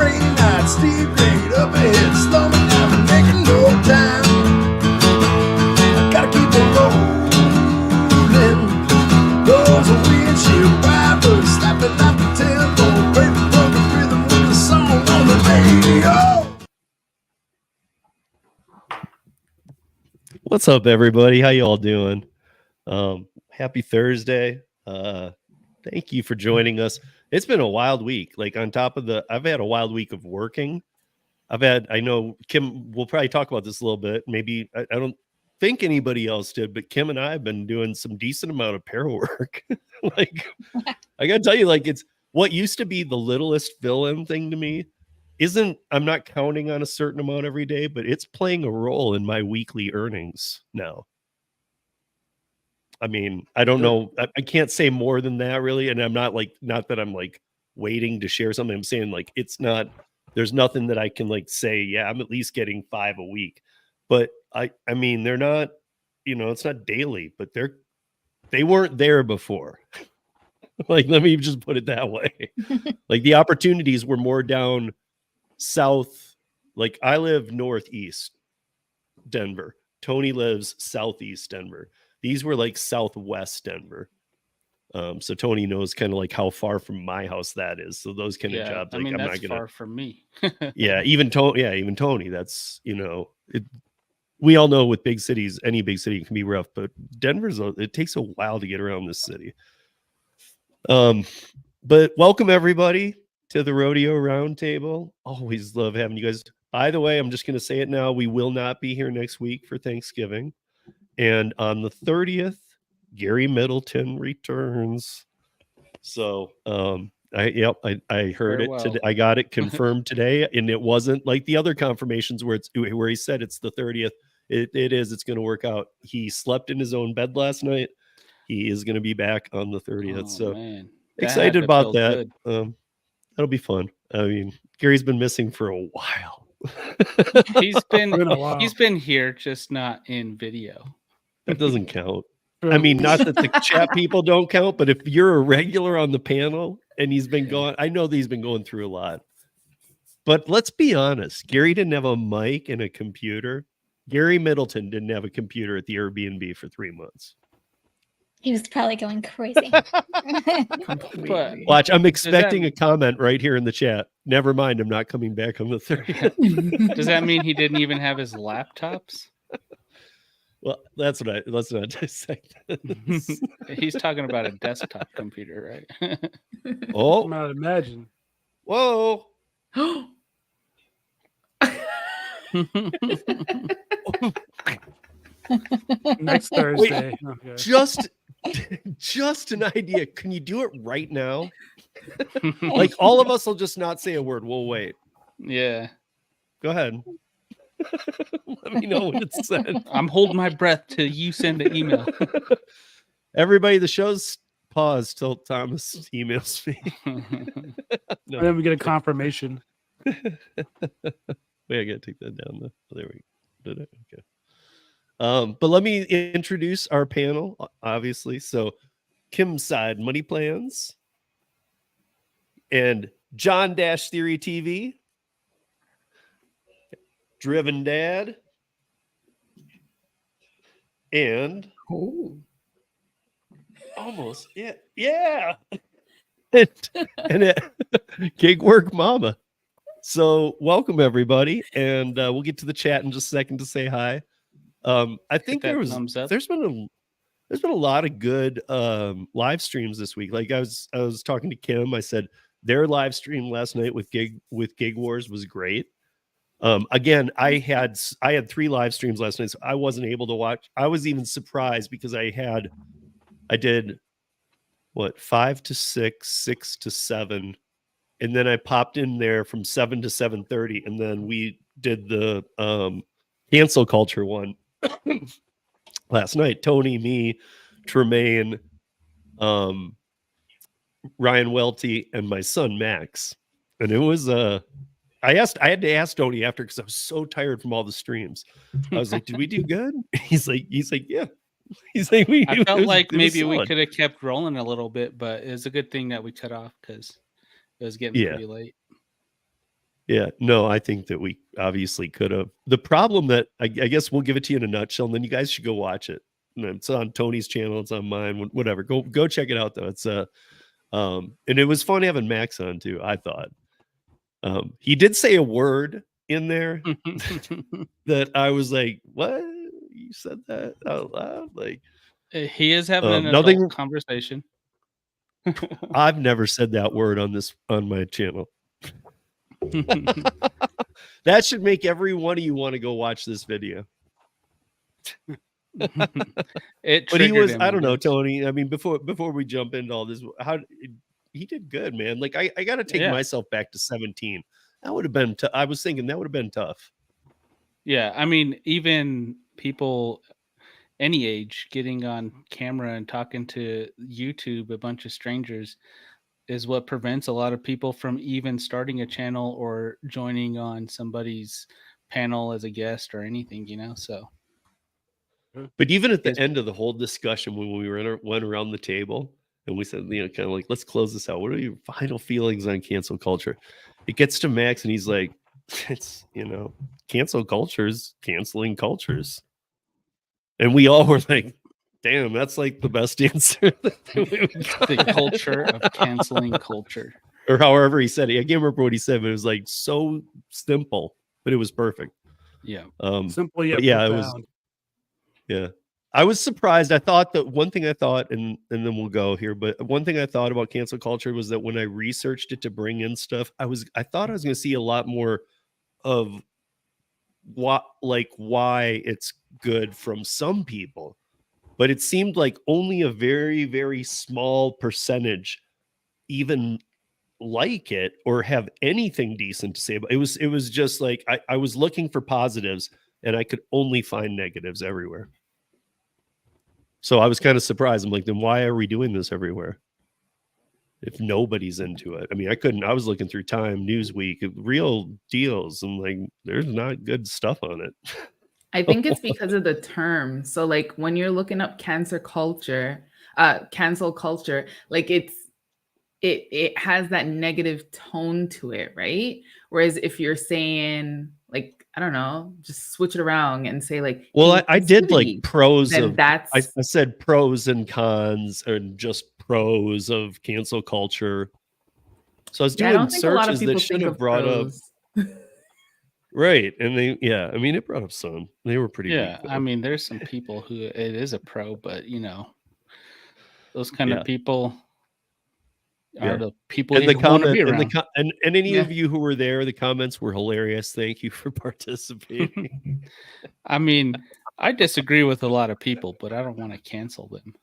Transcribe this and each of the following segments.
Friday night, steep grade up ahead, slow me down and making no time. I gotta keep on rolling. Those windshield wipers slapping out the tempo, break the broken rhythm with a song on the radio. What's up, everybody? How you all doing? Happy Thursday. Thank you for joining us. It's been a wild week. Like on top of I've had a wild week of working. I know Kim, we'll probably talk about this a little bit. Maybe, I don't think anybody else did, but Kim and I have been doing some decent amount of pair work. Like, I gotta tell you, like, it's what used to be the littlest fill-in thing to me. I'm not counting on a certain amount every day, but it's playing a role in my weekly earnings now. I mean, I don't know. I can't say more than that really. And I'm not that I'm like waiting to share something. I'm saying like, there's nothing that I can like say, yeah, I'm at least getting 5 a week, but I mean, they're not, it's not daily, but they weren't there before. Like, let me just put it that way. Like the opportunities were more down south. Like I live northeast Denver. Tony lives southeast Denver. These were like southwest Denver. So Tony knows kind of like how far from my house that is. So those kind of jobs, like, I mean, I'm that's not gonna far from me. Yeah, even Tony. That's we all know with big cities, any big city can be rough, but it takes a while to get around this city. But welcome everybody to the Rodeo Roundtable. Always love having you guys. By the way, I'm just gonna say it now. We will not be here next week for Thanksgiving. And on the 30th, Gary Middleton returns. So I heard it today. I got it confirmed today, and it wasn't like the other confirmations where he said it's the 30th. It's going to work out. He slept in his own bed last night. He is going to be back on the 30th. So man. Excited about that. That'll be fun. I mean, Gary's been missing for a while. He's been here, just not in video. That doesn't count. I mean, not that the chat people don't count, but if you're a regular on the panel and he's been going, I know that he's been going through a lot. But let's be honest, Gary didn't have a mic and a computer. Gary Middleton didn't have a computer at the Airbnb for 3 months. He was probably going crazy. Watch, I'm expecting a comment right here in the chat. Never mind, I'm not coming back on the 30th. Does that mean he didn't even have his laptops? Well, let's not dissect this. He's talking about a desktop computer, right? Oh, I'm not imagine. Whoa. Next Thursday. Wait, just an idea. Can you do it right now? Like all of us will just not say a word. We'll wait. Yeah. Go ahead. Let me know when it's said. I'm holding my breath till you send an email. Everybody, the show's paused till Thomas emails me. No. Then we get a confirmation. Wait, I gotta take that down though. Oh, there we go. Did it? Okay. But let me introduce our panel, obviously. So Kim's side, Money Plans, and John Dash Theory TV. Driven Dad, and almost yeah, and Gig Work Mama. So welcome everybody, and we'll get to the chat in just a second to say hi. I think there's been a lot of good live streams this week. Like I was talking to Kim. I said their live stream last night with Gig Wars was great. Again, I had 3 live streams last night, so I wasn't able to watch. I was even surprised because I did 5 to 6, 6 to 7, and then I popped in there from 7 to 7:30, and then we did the cancel culture one last night. Tony, me, Tremaine, Ryan Welty, and my son Max, and it was I had to ask Tony after because I was so tired from all the streams. I was like, "Did we do good?" He's like, "Yeah." He's like, I felt like maybe we could have kept rolling a little bit, but it's a good thing that we cut off because it was getting pretty late. Yeah, no, I think that we obviously could have. The problem that I guess we'll give it to you in a nutshell, and then you guys should go watch it. It's on Tony's channel, it's on mine, whatever. Go check it out though. It's and it was fun having Max on too, I thought. He did say a word in there that I was like, what? You said that out loud? Like, he is having an nothing adult conversation. I've never said that word on my channel. That should make every one of you want to go watch this video. But he was, I don't know, Tony. I mean, before we jump into all this, he did good, man. Like I got to take myself back to 17. That would have been. I was thinking that would have been tough. Yeah, I mean, even people any age getting on camera and talking to YouTube, a bunch of strangers, is what prevents a lot of people from even starting a channel or joining on somebody's panel as a guest or anything, you know. So, but even at the end of the whole discussion, when we went around the table and we said, you know, kind of like, let's close this out. What are your final feelings on cancel culture? It gets to Max and he's like, it's, you know, cancel culture is canceling cultures. And we all were like, damn, that's like the best answer. The culture of canceling culture. Or however he said it. I can't remember what he said, but it was like so simple, but it was perfect. Yeah. Simple yet yeah, profound. it was. Yeah. I was surprised. I thought that one thing I thought, and then we'll go here, but one thing I thought about cancel culture was that when I researched it to bring in stuff, I thought I was going to see a lot more of why it's good from some people, but it seemed like only a very, very small percentage even like it or have anything decent to say about it. It was just like I was looking for positives and I could only find negatives everywhere. So I was kind of surprised. I'm like, then why are we doing this everywhere if nobody's into it? I mean, I was looking through Time, Newsweek, real deals, and like, there's not good stuff on it. I think it's because of the term. So like when you're looking up cancel culture, like it has that negative tone to it, right? Whereas if you're saying like, I don't know, just switch it around and say like, well, I did like pros of that's I said pros and cons and just pros of cancel culture. So I was doing searches that should have brought up right. And I mean, it brought up some. They were pretty weak, I mean, there's some people who it is a pro, but you know, those kind of people are the people and you want to be around. And any of you who were there, the comments were hilarious. Thank you for participating. I mean, I disagree with a lot of people, but I don't want to cancel them.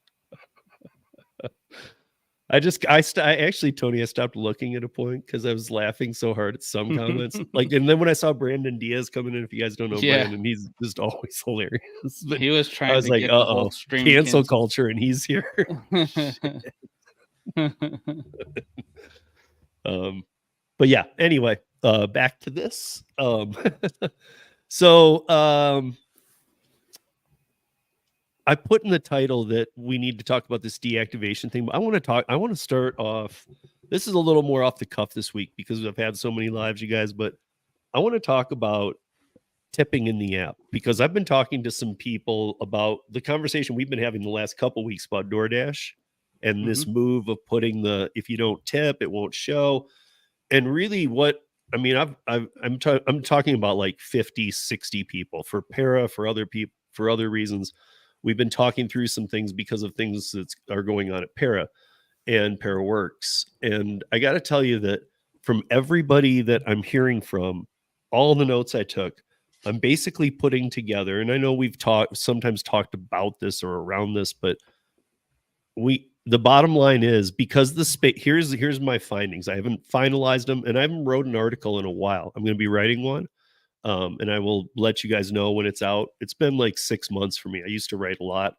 I actually, Tony, I stopped looking at a point because I was laughing so hard at some comments. Like, and then when I saw Brandon Diaz coming in, if you guys don't know Brandon, he's just always hilarious. But he was trying. I was to like, get the whole stream cancel culture, and he's here. But yeah, anyway, back to this. I put in the title that we need to talk about this deactivation thing, but I want to start off. This is a little more off the cuff this week because I've had so many lives, you guys, but I want to talk about tipping in the app because I've been talking to some people about the conversation we've been having the last couple weeks about DoorDash and this move of putting if you don't tip, it won't show. And really I'm talking about like 50, 60 people for para, for other people, for other reasons. We've been talking through some things because of things that are going on at Para and Para Works. And I got to tell you that from everybody that I'm hearing from, all the notes I took, I'm basically putting together, and I know we've sometimes talked about this or around this, but the bottom line is because here's my findings. I haven't finalized them and I haven't wrote an article in a while. I'm going to be writing one. And I will let you guys know when it's out. It's been like 6 months for me. I used to write a lot,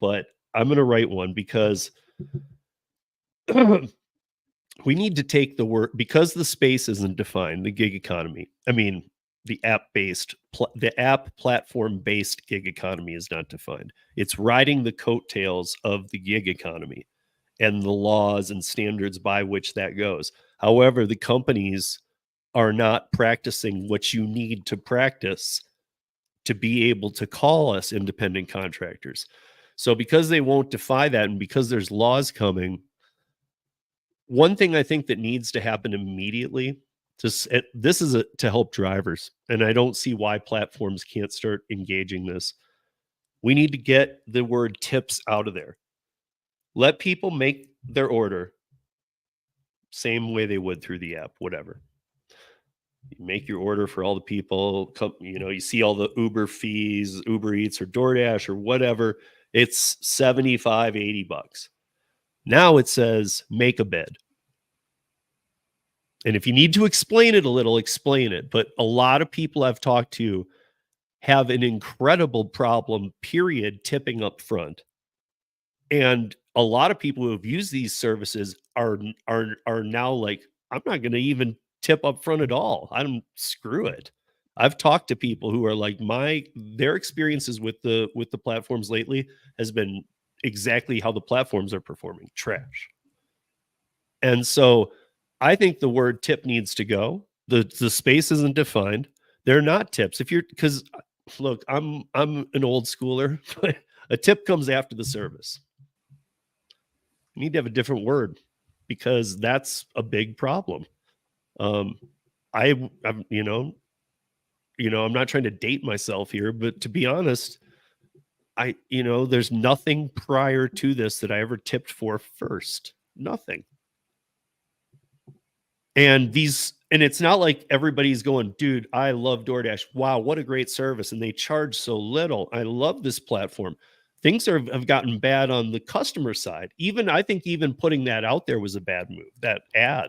but I'm going to write one because we need to take the word, because the space isn't defined, the gig economy. I mean, the app platform-based gig economy is not defined. It's riding the coattails of the gig economy and the laws and standards by which that goes. However, the companies are not practicing what you need to practice to be able to call us independent contractors. So because they won't defy that, and because there's laws coming, one thing I think that needs to happen immediately, this is to help drivers, and I don't see why platforms can't start engaging this. We need to get the word tips out of there. Let people make their order same way they would through the app, whatever. You make your order for all the people, you see all the Uber fees, Uber Eats or DoorDash or whatever. It's $75, $80. Now it says make a bid. And if you need to explain it a little, explain it. But a lot of people I've talked to have an incredible problem, period, tipping up front. And a lot of people who have used these services are now like, I'm not going to even tip up front at all. Screw it. I've talked to people who are like, their experiences with the platforms lately has been exactly how the platforms are performing, trash. And so I think the word tip needs to go. The space isn't defined. They're not tips. Because look, I'm an old schooler, but a tip comes after the service. You need to have a different word, because that's a big problem. I'm not trying to date myself here, but to be honest, there's nothing prior to this that I ever tipped for first. Nothing. And it's not like everybody's going, dude, I love DoorDash. Wow, what a great service. And they charge so little. I love this platform. Things have gotten bad on the customer side. I think even putting that out there was a bad move, that ad.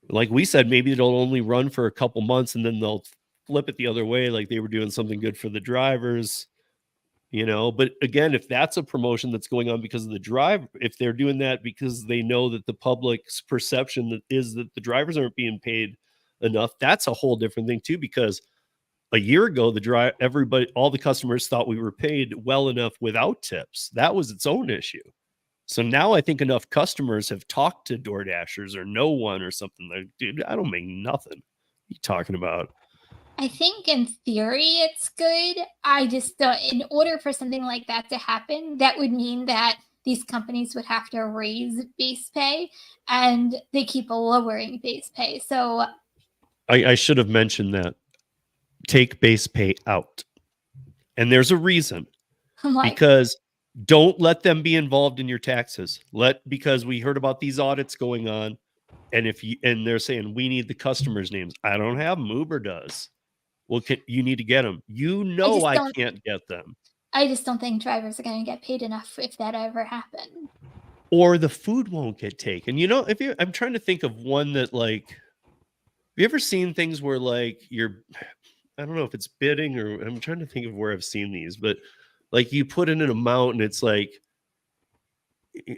Like we said, maybe it'll only run for a couple months and then they'll flip it the other way, like they were doing something good for the drivers. But again, if that's a promotion that's going on because of the drive, if they're doing that because they know that the public's perception is that the drivers aren't being paid enough, that's a whole different thing too. Because a year ago, all the customers thought we were paid well enough without tips. That was its own issue. So now I think enough customers have talked to DoorDashers or no one or something like, dude, I don't make nothing. What are you talking about? I think in theory it's good. I just don't, in order for something like that to happen, that would mean that these companies would have to raise base pay, and they keep lowering base pay. So I should have mentioned that. Take base pay out. And there's a reason. Because don't let them be involved in your taxes. Because we heard about these audits going on, and they're saying we need the customers' names. I don't have them. Uber does. Well, you need to get them. I can't get them. I just don't think drivers are going to get paid enough if that ever happened. Or the food won't get taken. I'm trying to think of one that, like, have you ever seen things where, like, I don't know if it's bidding, or I'm trying to think of where I've seen these, but like you put in an amount and it's like,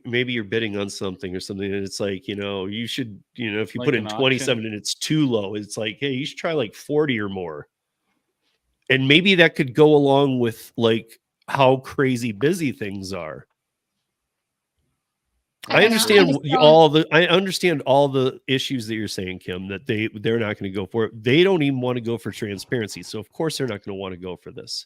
maybe you're bidding on something or something, and it's like, you should, if you put in 27 and it's too low, it's like, hey, you should try like 40 or more. And maybe that could go along with like how crazy busy things are. I understand all the issues that you're saying, Kim, that they're not going to go for it. They don't even want to go for transparency. So of course they're not going to want to go for this.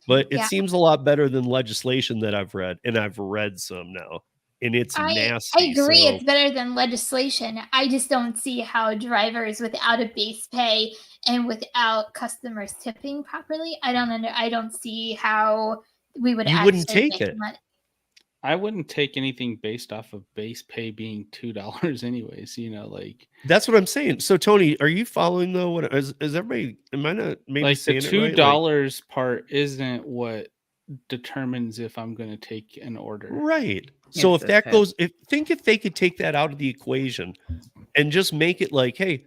But it seems a lot better than legislation that I've read, and I've read some now, and it's nasty. I agree, it's better than legislation. I just don't see how drivers without a base pay and without customers tipping properly, I don't see how we would. You wouldn't take it. Money. I wouldn't take anything based off of base pay being $2 anyways, like that's what I'm saying. So Tony, are you following though? What is everybody, am I not maybe like saying the $2 $2 part isn't what determines if I'm going to take an order. Right. So if that goes, if they could take that out of the equation and just make it like, hey,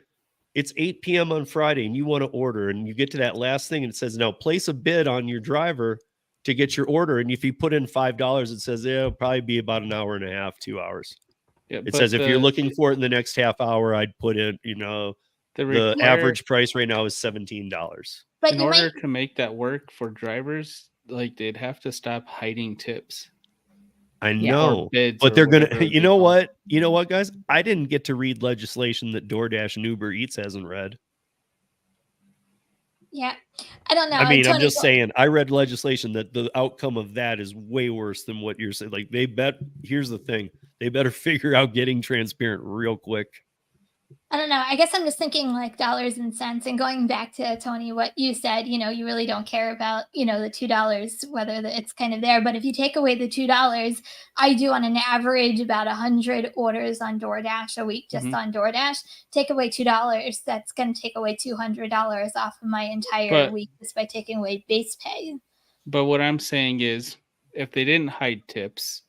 it's 8 p.m. on Friday and you want to order, and you get to that last thing and it says, now place a bid on your driver to get your order. And if you put in $5, it says it'll probably be about an hour and a half, 2 hours. Yeah, it says if you're looking for it in the next half hour, I'd put in, the average price right now is $17. But in order to make that work for drivers, like they'd have to stop hiding tips. I Yeah. know, bids but or they're gonna. whatever You they know call it. what? You know what, guys? I didn't get to read legislation that DoorDash and Uber Eats hasn't read. Yeah. I don't know. I mean, I'm Tony, just saying. I read legislation that the outcome of that is way worse than what you're saying. Like here's the thing: they better figure out getting transparent real quick. I don't know. I guess I'm just thinking like dollars and cents, and going back to Tony, what you said, you really don't care about, the $2, whether it's kind of there. But if you take away the $2, I do on an average about 100 orders on DoorDash a week, just on DoorDash. Take away $2, that's going to take away $200 off of my entire week just by taking away base pay. But what I'm saying is, if they didn't hide tips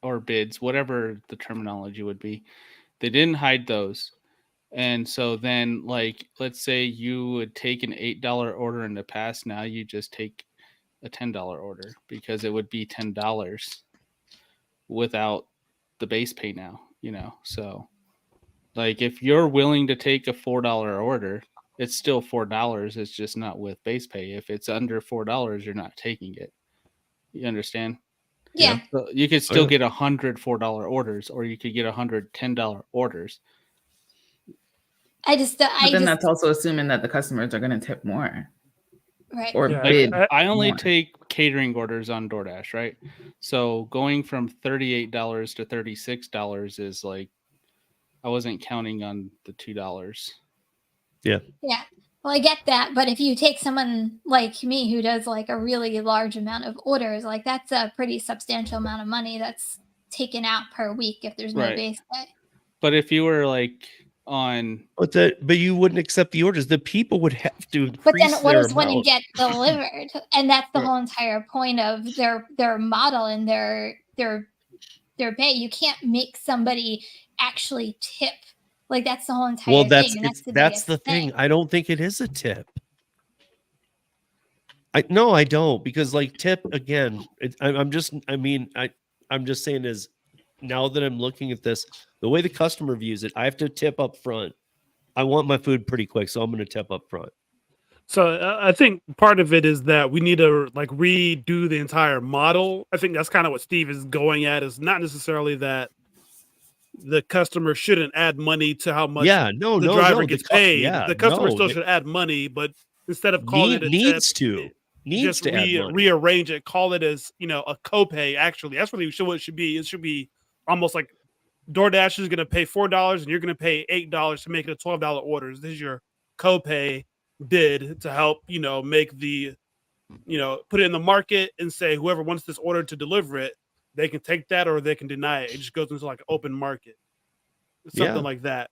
or bids, whatever the terminology would be, they didn't hide those. And so then, like, let's say you would take an $8 order in the past. Now you just take a $10 order because it would be $10 without the base pay now, So, like, if you're willing to take a $4 order, it's still $4. It's just not with base pay. If it's under $4, you're not taking it. You understand? Yeah. So you could still get 100 $4 orders, or you could get 100 $10 orders. But then that's also assuming that the customers are going to tip more. Right. Or bid. I only more. take catering orders on DoorDash, right? So going from $38 to $36 is like, I wasn't counting on the $2. Yeah. Yeah. Well, I get that, but if you take someone like me who does like a really large amount of orders, like that's a pretty substantial amount of money that's taken out per week if there's no base pay. But if you were like on, but you wouldn't accept the orders. The people would have to increase but then their orders wouldn't amount. get delivered, and that's the whole entire point of their model and their pay. You can't make somebody actually tip. Like that's the whole entire thing. And that's the thing. I don't think it is a tip. I don't, because like tip again. I'm just saying is, now that I'm looking at this, the way the customer views it, I have to tip up front. I want my food pretty quick, so I'm going to tip up front. So I think part of it is that we need to like redo the entire model. I think that's kind of what Steve is going at. Is not necessarily that the customer shouldn't add money to how much the driver gets paid. The customer still should add money, but instead of calling it a needs tip, to rearrange it, call it as a copay. Actually, that's really what it should be. It should be almost like DoorDash is going to pay $4 and you're going to pay $8 to make it a $12 order. This is your copay bid to help make the put it in the market and say whoever wants this order to deliver it, they can take that or they can deny it. It just goes into like an open market, something like that.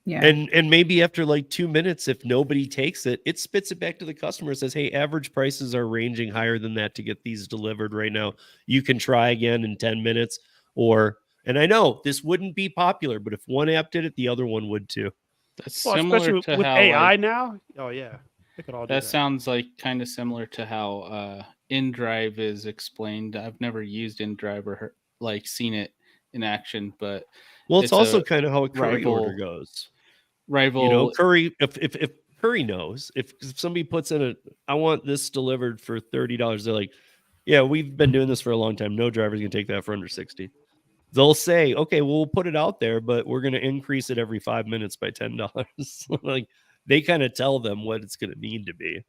Yeah. And maybe after like 2 minutes, if nobody takes it, it spits it back to the customer and says, hey, average prices are ranging higher than that to get these delivered right now. You can try again in 10 minutes. And I know this wouldn't be popular, but if one app did it, the other one would too. That's similar to with how AI now. Oh yeah. They could all do that sounds like kind of similar to how InDrive is explained. I've never used InDrive or seen it in action, but it's also kind of how a Curry order goes. Curry. If Curry knows, if somebody puts in I want this delivered for $30, they're like, yeah, we've been doing this for a long time. No driver's gonna take that for under 60. They'll say, okay, well, we'll put it out there, but we're going to increase it every 5 minutes by $10. Like they kind of tell them what it's going to need to be.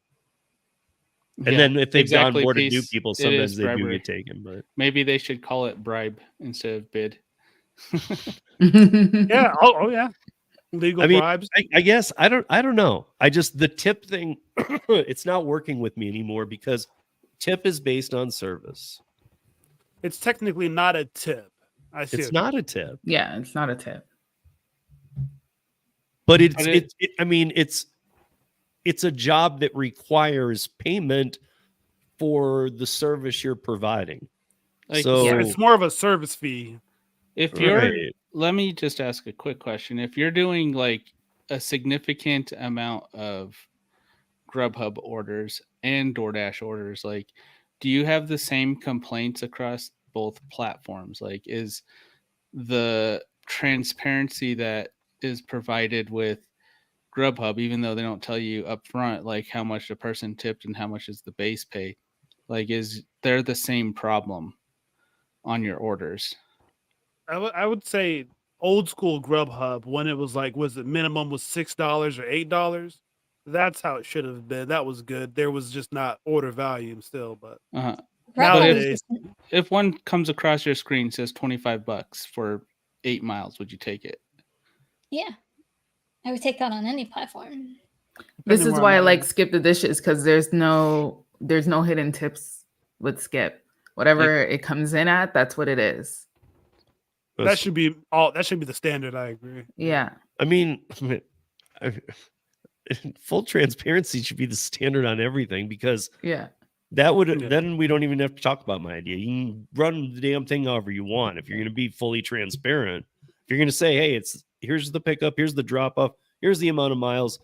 And then if they've onboarded new people, sometimes they do get taken. But maybe they should call it bribe instead of bid. Yeah. Oh yeah. Legal bribes. I guess I don't know. The tip thing, it's not working with me anymore because tip is based on service. It's technically not a tip. It's not a tip. Yeah, it's not a tip. But it's a job that requires payment for the service you're providing. It's more of a service fee. Let me just ask a quick question. If you're doing like a significant amount of Grubhub orders and DoorDash orders, like, do you have the same complaints across both platforms? Like, is the transparency that is provided with Grubhub, even though they don't tell you up front, like how much the person tipped and how much is the base pay, like, is there the same problem on your orders. I would say old school Grubhub when it was like, was it minimum was $6 or $8? That's how it should have been. That was good. There was just not order volume still, but Uh-huh. Grubhub is nowadays, just, If one comes across your screen says $25 for 8 miles, would you take it? yeah. I would take that on any platform. This depending is where why I I'm like at. Skip the Dishes, because there's no hidden tips with Skip. Whatever it comes in at, that's what it is. That should be the standard. I agree. Yeah. I mean, full transparency should be the standard on everything, because Yeah. that would Yeah. then we don't even have to talk about my idea. You can run the damn thing however you want. If you're going to be fully transparent, if you're going to say, hey, here's the pickup, here's the drop off, here's the amount of miles,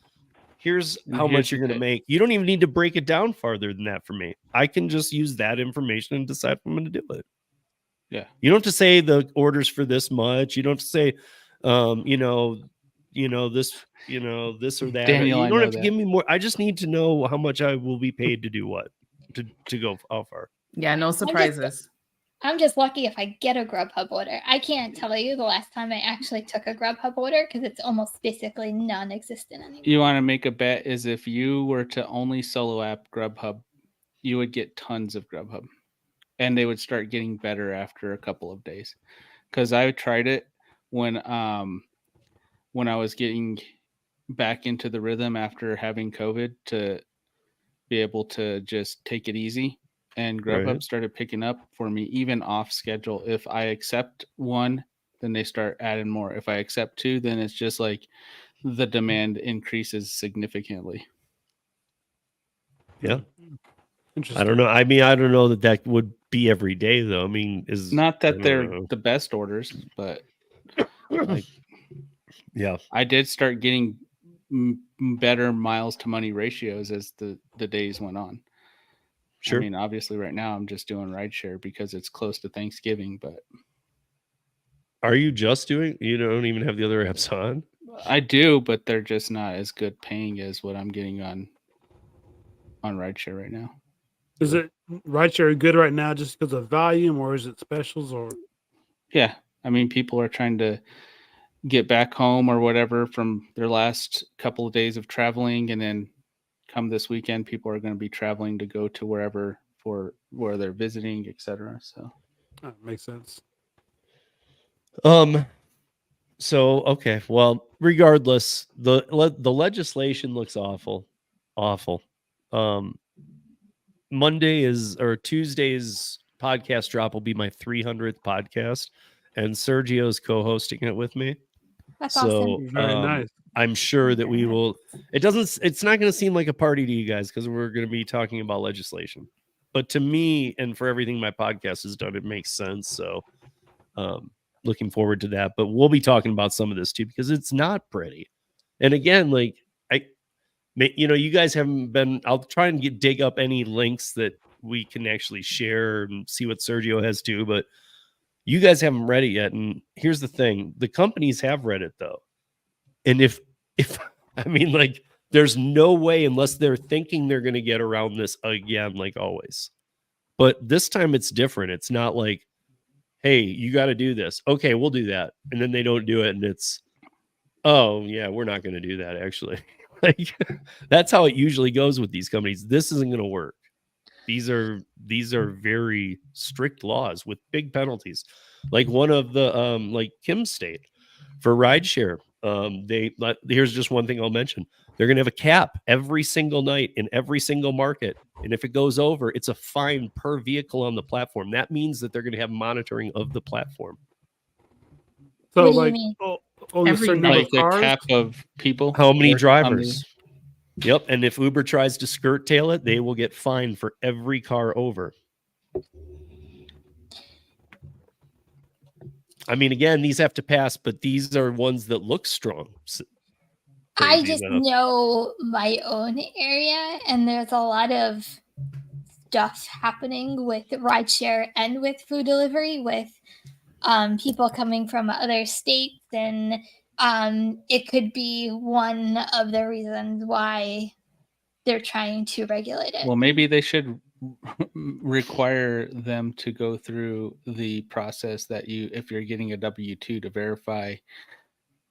here's And how here's much you're the going to pay. make. You don't even need to break it down farther than that for me. I can just use that information and decide if I'm going to do it. Yeah. You don't have to say the orders for this much. You don't have to say, this or that. Daniel, You I don't know have to that. give me more. I just need to know how much I will be paid to do what, to go how far. Yeah, no surprises. I'm just lucky if I get a Grubhub order. I can't tell you the last time I actually took a Grubhub order because it's almost basically non-existent anymore. You want to make a bet is if you were to only solo app Grubhub, you would get tons of Grubhub. And they would start getting better after a couple of days. Because I tried it when I was getting back into the rhythm after having COVID to be able to just take it easy. And Grubhub Right. started picking up for me even off schedule. If I accept one, then they start adding more. If I accept two, then it's just like the demand increases significantly. Yeah. Interesting. I don't know. I mean, I don't know that would be every day though. I mean, Not I that don't they're know. the best orders, but like Yeah. I did start getting better miles to money ratios as the days went on. Sure. I mean, obviously right now I'm just doing rideshare because it's close to Thanksgiving, but Are you just doing? You don't even have the other apps on? I do, but they're just not as good paying as what I'm getting on rideshare right now. Is it Rideshare good right now just because of volume, or is it specials, or Yeah. I mean, people are trying to get back home or whatever from their last couple of days of traveling, and then come this weekend, people are going to be traveling to go to wherever for where they're visiting, etc. So makes sense. So okay. Well, regardless, the legislation looks awful. Tuesday's podcast drop will be my 300th podcast, and Sergio's co-hosting it with me. That's So awesome. Very nice. I'm sure that we will. It's not going to seem like a party to you guys because we're going to be talking about legislation. But to me, and for everything my podcast has done, it makes sense. So looking forward to that. But we'll be talking about some of this too, because it's not pretty. And again, like you guys haven't been. I'll try and dig up any links that we can actually share and see what Sergio has too. But you guys haven't read it yet. And here's the thing: the companies have read it though. And if I mean, like, there's no way unless they're thinking they're going to get around this again, like always. But this time it's different. It's not like, hey, you got to do this. Okay, we'll do that. And then they don't do it. And it's, oh, yeah, we're not going to do that, actually. Like, that's how it usually goes with these companies. This isn't going to work. These are very strict laws with big penalties. Like one of the, like Kim State for rideshare. Here's just one thing I'll mention. They're going to have a cap every single night in every single market. And if it goes over, it's a fine per vehicle on the platform. That means that they're going to have monitoring of the platform. So, What do you like, mean? only a Every certain number like of the cars. cap of people. How many or drivers? Yep. And if Uber tries to skirt tail it, they will get fined for every car over. I mean, again, these have to pass, but these are ones that look strong. I Crazy just enough. know my own area, and there's a lot of stuff happening with rideshare and with food delivery, with people coming from other states, and it could be one of the reasons why they're trying to regulate it. Well, maybe they should require them to go through the process that if you're getting a W-2 to verify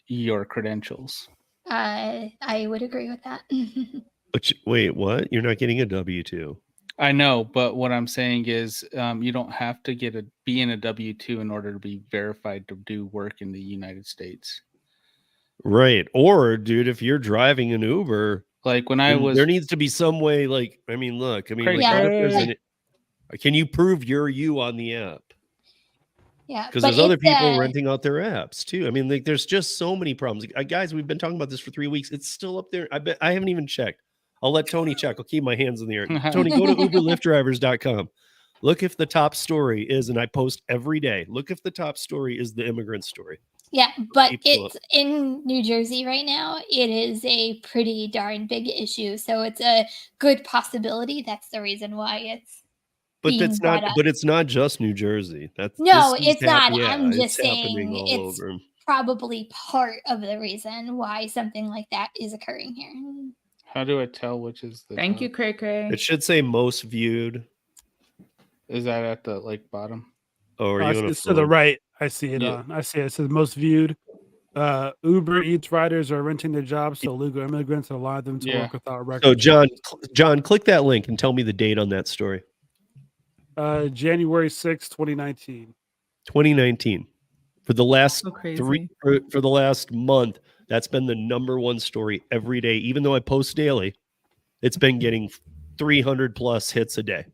your credentials. I would agree with that. Wait, what? You're not getting a W-2? I know, but what I'm saying is you don't have to be in a W-2 in order to be verified to do work in the United States. Right. Or, dude, if you're driving an Uber, like when I was, there needs to be some way. Like, I mean, look, I mean, Craig, like, what if there's yeah. can you prove you're you on the app? Yeah, Because there's other people renting out their apps too. I mean, like, there's just so many problems. Guys, we've been talking about this for 3 weeks. It's still up there. I haven't even checked. I'll let Tony check. I'll keep my hands in the air. Tony, go to uberlyftdrivers.com. Look if the top story is, and I post every day, look if the top story is the immigrant story. Yeah, but it's in New Jersey right now. It is a pretty darn big issue. So it's a good possibility. That's the reason why it's But it's not just New Jersey. It's not. Yeah, I'm just saying all it's over. probably part of the reason why something like that is occurring here. How do I tell which is the Thank you, Cray Cray. It should say most viewed. Is that at the bottom? Oh, it's to the right. I see it on. I see it. It says most viewed. Uber Eats riders are renting their jobs to illegal immigrants and allow them to work without records. So John, click that link and tell me the date on that story. January 6th, 2019. 2019. For the last for the last month, that's been the number one story every day. Even though I post daily, it's been getting 300 plus hits a day.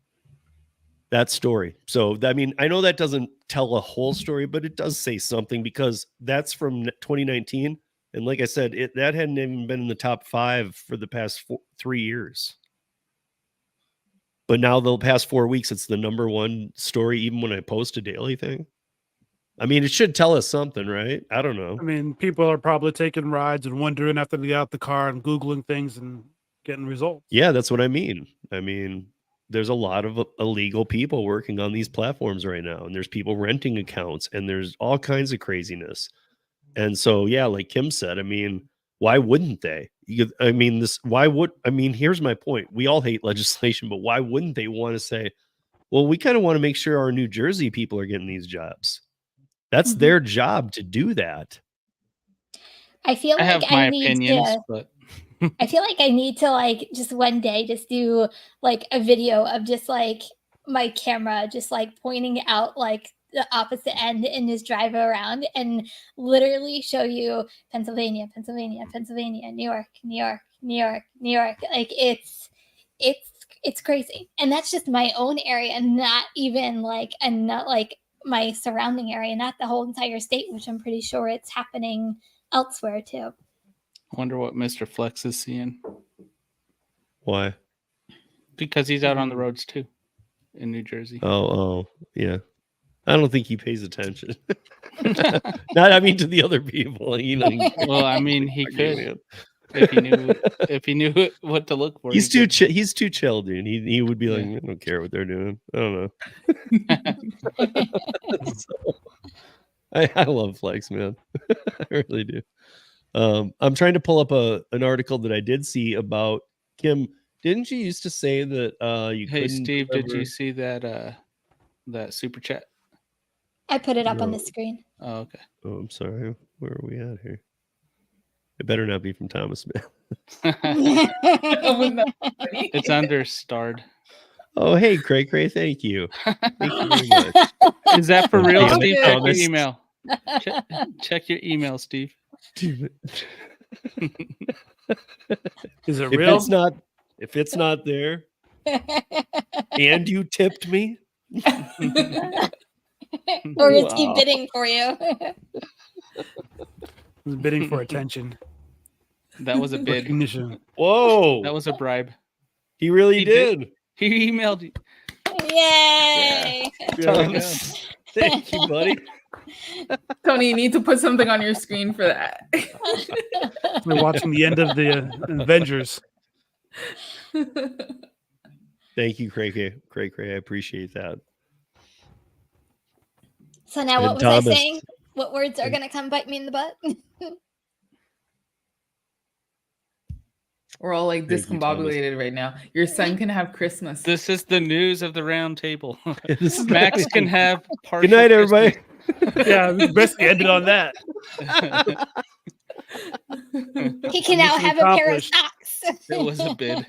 That story. So, I mean, I know that doesn't tell a whole story, but it does say something because that's from 2019. And like I said, that hadn't even been in the top 5 for the past 3 years. But now the past 4 weeks, it's the number one story, even when I post a daily thing. I mean, it should tell us something, right? I don't know. I mean, people are probably taking rides and wondering after they get out the car and Googling things and getting results. Yeah, that's what I mean. I mean, there's a lot of illegal people working on these platforms right now, and there's people renting accounts, and there's all kinds of craziness. And so, yeah, like Kim said, I mean, why wouldn't they? Here's my point. We all hate legislation, but why wouldn't they want to say, well, we kind of want to make sure our New Jersey people are getting these jobs. That's their job to do that. I feel like I have my opinions, but I feel like I need to like just one day just do like a video of just like my camera just like pointing out like the opposite end and just drive around and literally show you Pennsylvania, Pennsylvania, Pennsylvania, New York, New York, New York, New York. Like it's crazy. And that's just my own area, not even like not like my surrounding area, not the whole entire state, which I'm pretty sure it's happening elsewhere too. I wonder what Mr. Flex is seeing. Why? Because he's out on the roads too in New Jersey. Oh, yeah. I don't think he pays attention. Not, I mean, to the other people. Well, I mean, he could if he knew what to look for. He's too chill, dude. He would be like, I don't care what they're doing. I don't know. So, I love Flex, man. I really do. I'm trying to pull up an article that I did see about Kim. Didn't you used to say that you Hey couldn't Steve, did you see that super chat? I put it up on the screen. Oh, okay. Oh, I'm sorry. Where are we at here? It better not be from Thomas Smith. It's under starred. Oh, hey, Cray Cray, thank you. Thank you very much. Is that for real, Damn Steve? it, Check your Thomas. email. Check your email, Steve. Is it real? If it's not there, and you tipped me, or is he bidding for you? He's bidding for attention. That was a bid. Recognition. Whoa, That was a bribe. He really did. He emailed you. Yay! Thomas, thank you, buddy. Tony, you need to put something on your screen for that. We're watching the end of the Avengers. Thank you, Cray Cray. I appreciate that. So now, what was I saying? What words are going to come bite me in the butt? We're all like Thank you, Thomas. discombobulated right now. Your son can have Christmas. This is the news of the round table. This is Max can have partial Good night, everybody. Yeah, we basically ended on that. He can now Mission have a pair of accomplished. socks. It was a bid.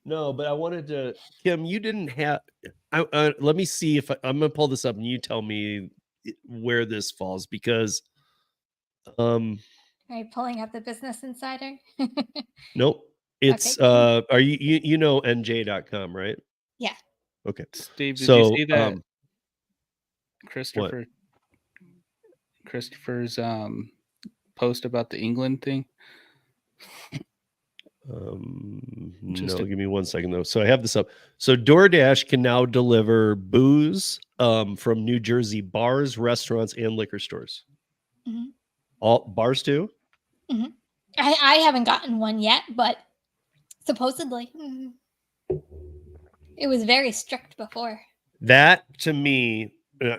No, but I wanted to, Kim, you didn't have, let me see if I'm going to pull this up and you tell me where this falls because, Are you pulling up the Business Insider? nope. It's, Okay. are you know NJ.com, right? Yeah. Okay. Steve, did So, you see that Christopher's post about the England thing? No, give me 1 second though. So I have this up. So DoorDash can now deliver booze from New Jersey bars, restaurants, and liquor stores. Mhm. All bars too? I haven't gotten one yet, but supposedly it was very strict before. That to me,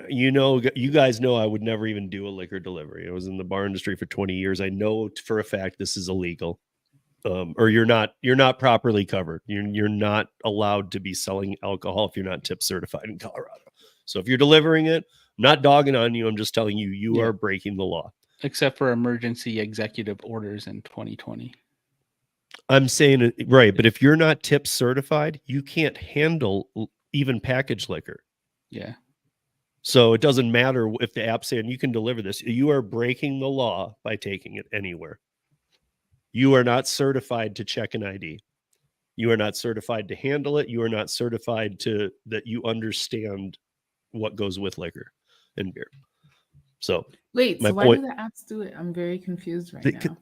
you guys know I would never even do a liquor delivery. I was in the bar industry for 20 years. I know for a fact this is illegal. Or you're not properly covered. You're not allowed to be selling alcohol if you're not tip certified in Colorado. So if you're delivering it, I'm not dogging on you. I'm just telling you, you are breaking the law. Except for emergency executive orders in 2020. I'm saying it right, but if you're not tip certified, you can't handle even packaged liquor. Yeah. So it doesn't matter if the app's saying you can deliver this. You are breaking the law by taking it anywhere. You are not certified to check an ID. You are not certified to handle it. You are not certified to that you understand what goes with liquor and beer. So Wait, my so why point, do the apps do it? I'm very confused right now.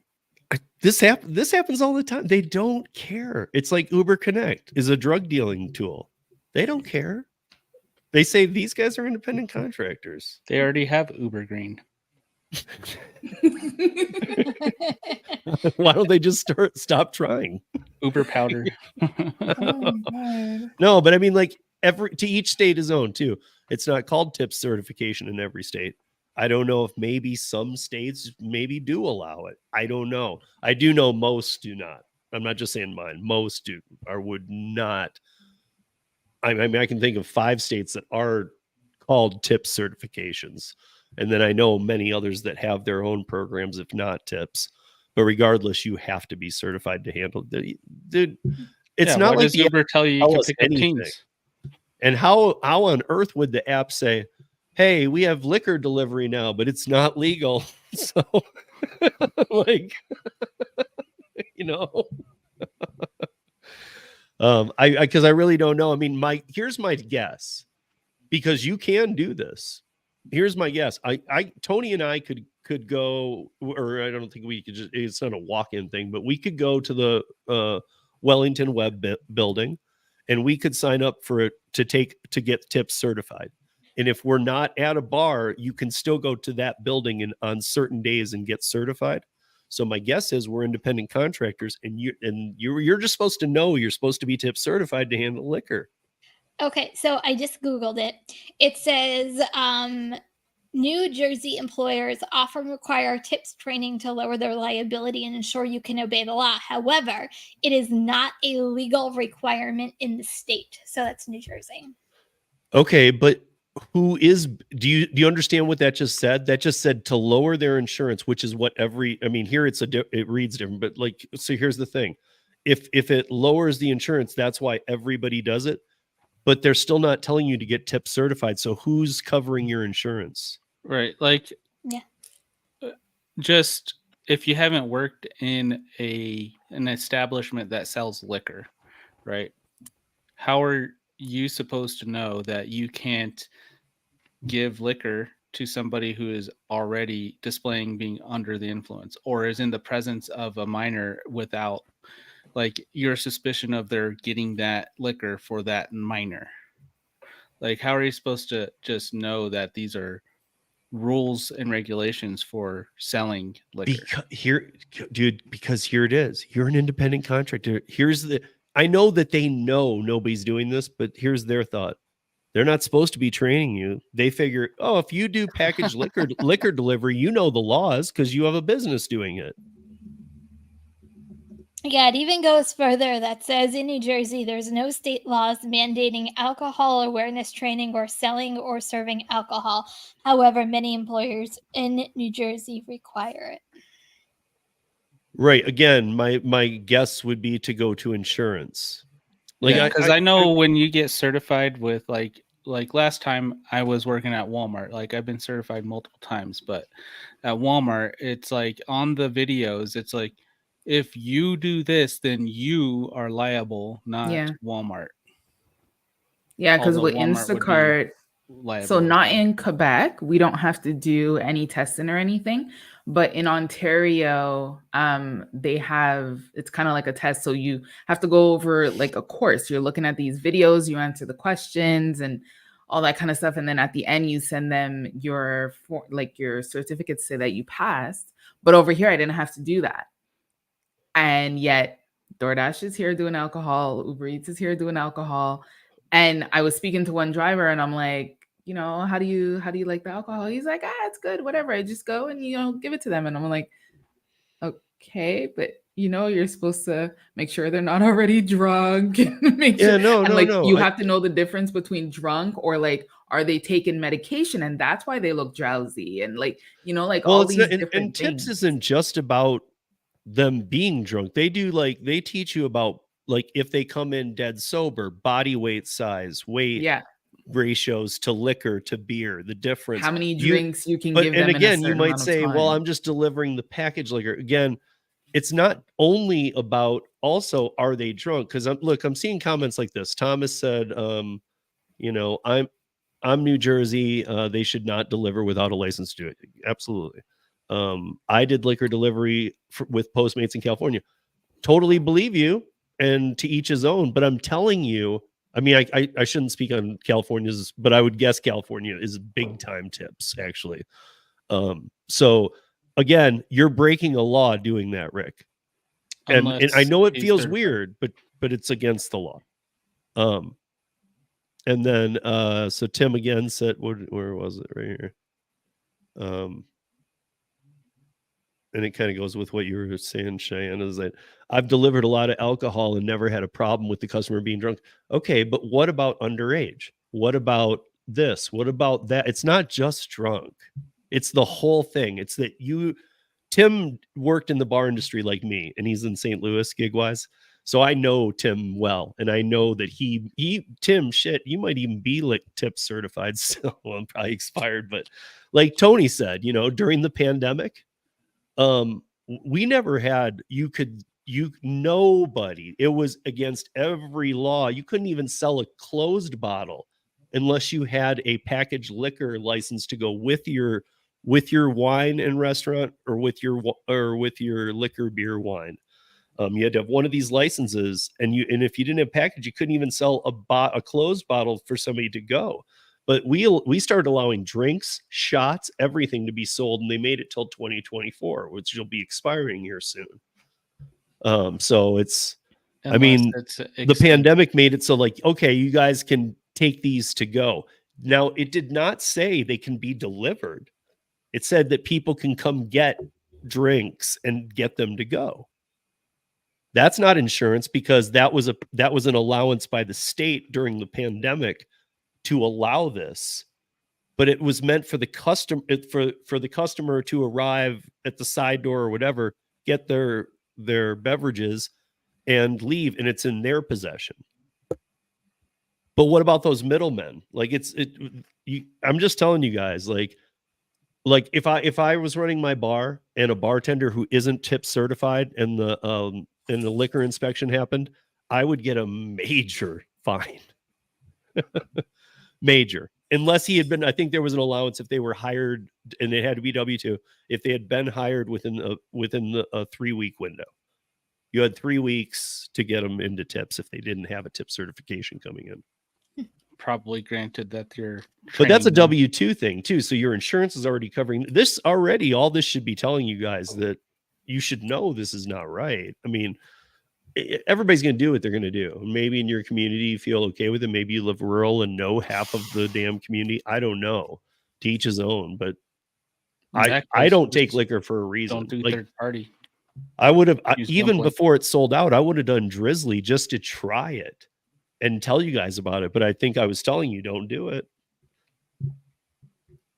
This happens all the time. They don't care. It's like Uber Connect is a drug dealing tool. They don't care. They say these guys are independent contractors. They already have Uber Green. Why don't they just stop trying? Uber powder. Oh my God. No, but I mean, like to each state his own too. It's not called tip certification in every state. I don't know if maybe some states maybe do allow it. I don't know. I do know most do not. I'm not just saying mine. Most do or would not. I mean, I can think of 5 states that are called tip certifications. And then I know many others that have their own programs, if not tips. But regardless, you have to be certified to handle. Dude, it's not why like does Uber tell you to pick up anything. teams? And how on earth would the app say, "Hey, we have liquor delivery now, but it's not legal"? So, like, you know, because I really don't know. I mean, here's my guess, because you can do this. Here's my guess. Tony and I could go, or I don't think we could just, it's not a walk-in thing, but we could go to the Wellington Web building and we could sign up for it to get tips certified. And if we're not at a bar, you can still go to that building on certain days and get certified. So my guess is we're independent contractors, and you're just supposed to know you're supposed to be tip certified to handle liquor. Okay, so I just Googled it. It says New Jersey employers often require tips training to lower their liability and ensure you can obey the law. However, it is not a legal requirement in the state. So that's New Jersey. Okay, but do you understand what that just said? That just said to lower their insurance, which is what here it reads different, but like, so here's the thing. If it lowers the insurance, that's why everybody does it. But they're still not telling you to get tip certified. So who's covering your insurance? Right. Like, just if you haven't worked in an establishment that sells liquor, right? How are you supposed to know that you can't give liquor to somebody who is already displaying being under the influence or is in the presence of a minor without, like, your suspicion of they're getting that liquor for that minor? Like, how are you supposed to just know that these are rules and regulations for selling liquor? Because here it is. You're an independent contractor. I know that they know nobody's doing this, but here's their thought. They're not supposed to be training you. They figure, oh, if you do packaged liquor delivery, you know the laws because you have a business doing it. Yeah, it even goes further that says in New Jersey, there's no state laws mandating alcohol awareness training or selling or serving alcohol. However, many employers in New Jersey require it. Right. Again, my guess would be to go to insurance. Like, Yeah, because I know when you get certified with like last time I was working at Walmart, like I've been certified multiple times, but at Walmart, it's like on the videos, it's like if you do this, then you are liable, not Yeah. Walmart. Yeah, because Although with Walmart would be Instacart, liable so as not well. in Quebec, we don't have to do any testing or anything, but in Ontario, they have, it's kind of like a test. So you have to go over like a course. You're looking at these videos, you answer the questions and all that kind of stuff, and then at the end you send them your certificates say that you passed. But over here, I didn't have to do that, and yet DoorDash is here doing alcohol, Uber Eats is here doing alcohol. And I was speaking to one driver and I'm like, how do you like the alcohol? He's like, it's good, whatever. I just go and, give it to them. And I'm like, okay, but you're supposed to make sure they're not already drunk. Make sure, you have to know the difference between drunk or like, are they taking medication? And that's why they look drowsy. And like, all these different and things. tips isn't just about them being drunk. They teach you about like if they come in dead sober, body weight, size, weight, ratios to liquor, to beer, the difference, how many drinks you can give them. And again, you might say, well, I'm just delivering the packaged liquor. Again, it's not only about also, are they drunk? Because I'm seeing comments like this. Thomas said, I'm New Jersey. They should not deliver without a license to do it. Absolutely. I did liquor delivery with Postmates in California. Totally believe you, and to each his own. But I'm telling you, I mean, I shouldn't speak on California's, but I would guess California is big time tips, actually. So again, you're breaking a law doing that, Rick. And I know it feels weird, but it's against the law. And then so Tim again said, where was it? Right here. And it kind of goes with what you were saying, Cheyenne, is that I've delivered a lot of alcohol and never had a problem with the customer being drunk. Okay, but what about underage? What about this? What about that? It's not just drunk. It's the whole thing. It's that Tim worked in the bar industry like me, and he's in St. Louis gig-wise. So I know Tim well, and I know that Tim, shit, you might even be like tip certified still. Well, I'm probably expired, but like Tony said, during the pandemic, we never had, nobody, it was against every law. You couldn't even sell a closed bottle unless you had a packaged liquor license to go with your wine and restaurant or with your liquor, beer, wine. You had to have one of these licenses, and if you didn't have package, you couldn't even sell a closed bottle for somebody to go. But we started allowing drinks, shots, everything to be sold, and they made it till 2024, which will be expiring here soon. So it's, the pandemic made it so like, okay, you guys can take these to go. Now, it did not say they can be delivered. It said that people can come get drinks and get them to go. That's not insurance, because that was an allowance by the state during the pandemic to allow this, but it was meant for the customer to arrive at the side door or whatever, get their beverages and leave, and it's in their possession. But what about those middlemen? Like I'm just telling you guys, like if I was running my bar and a bartender who isn't tip certified and the liquor inspection happened, I would get a major fine. Major, unless he had been, I think there was an allowance if they were hired, and it had to be W-2, if they had been hired within a 3-week window. You had 3 weeks to get them into tips if they didn't have a tip certification coming in. Probably granted that you're but that's a W-2 thing too, so your insurance is already covering this already. All this should be telling you guys that you should know this is not right. I mean, everybody's going to do what they're going to do. Maybe in your community you feel okay with it. Maybe you live rural and know half of the damn community. I don't know. To each his own. But I don't take liquor for a reason. Don't do like, third party. I would have Use even Dumpling. before it sold out. I would have done Drizzly just to try it and tell you guys about it. But I think I was telling you don't do it.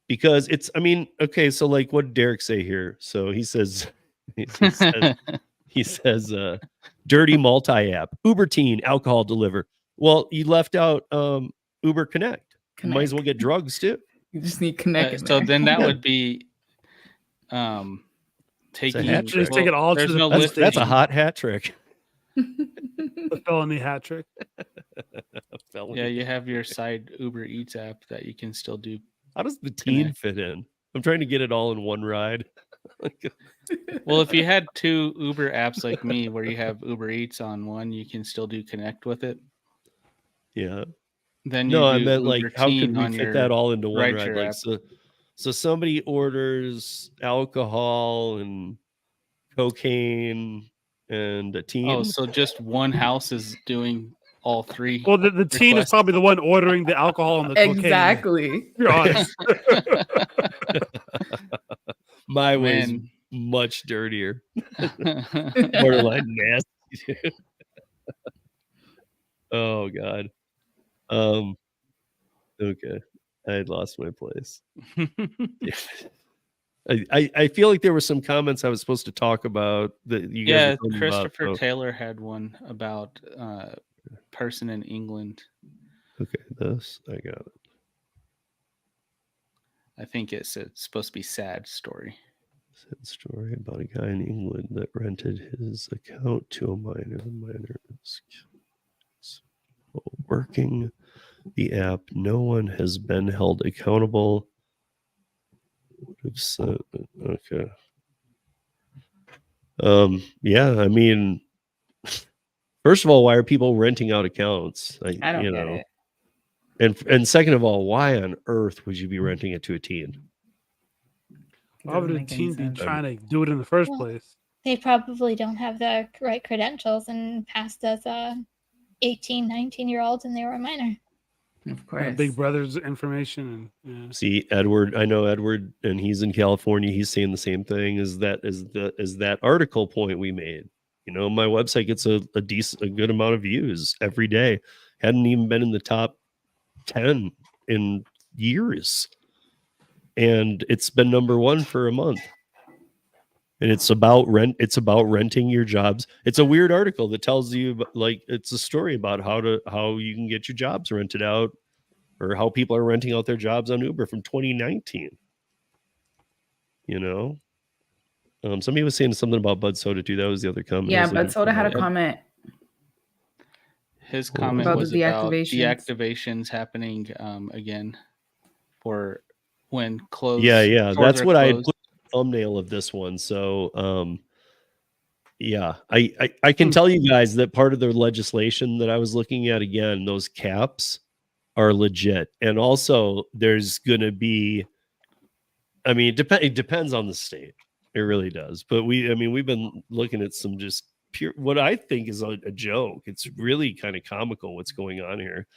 Because it's, I mean, okay, so like what did Derek say here? So he says, he says, dirty multi-app, Uber Teen, alcohol deliver. Well, you left out Uber Connect. You might as well get drugs too. You just need Connect. So then that would be taking. hat trick. Just take it all to there's the no bus list. That's a station. hot hat trick. The felony hat trick. Yeah, you have your side Uber Eats app that you can still do. How does the teen Connect. fit in? I'm trying to get it all in one ride. Well, if you had two Uber apps like me, where you have Uber Eats on one, you can still do Connect with it. Yeah. Then you No, I do meant like, Uber how Teen could we on fit your that all into one ride? Rideshare Like, app. so somebody orders alcohol and cocaine and a teen. Oh, so just one house is doing all three. Well, the teen is requests. probably the one ordering the alcohol and the cocaine. Exactly. You're honest. My way is Man. much dirtier. Borderline nasty. Oh God. Okay. I had lost my place. I feel like there were some comments I was supposed to talk about that you guys Yeah, were talking Christopher about, so- Taylor had one about person in England. Okay, this I got it. I think it's supposed to be sad story. Sad story about a guy in England that rented his account to a minor. The minor is while working the app. No one has been held accountable. Would have said, okay. Yeah, I mean, first of all, why are people renting out accounts? I don't you get know. it. And second of all, why on earth would you be renting it to a teen? Why would a Doesn't make any teen be sense. trying to do it in the first Well, place? They probably don't have the right credentials and passed as 18, 19-year-olds and they were a minor. Of course. Big Brother's information and yeah. See, Edward, I know Edward, and he's in California. He's saying the same thing as that article point we made. You know, my website gets a good amount of views every day. Hadn't even been in the top 10 in years, and it's been number one for a month. And it's about renting your jobs. It's a weird article that tells you, like, it's a story about how you can get your jobs rented out, or how people are renting out their jobs on Uber from 2019. You know, somebody was saying something about Bud Soda too. That was the other comment. Yeah, Bud Soda had a comment. His comment About was the about deactivations. deactivations happening again for when closed. Yeah. stores That's are what I had closed. put in the thumbnail of this one. So, yeah, I can tell you guys that part of the legislation that I was looking at, again, those caps are legit. And also there's going to be, I mean, it depends on the state. It really does. But we've been looking at some just pure, what I think is a joke. It's really kind of comical what's going on here.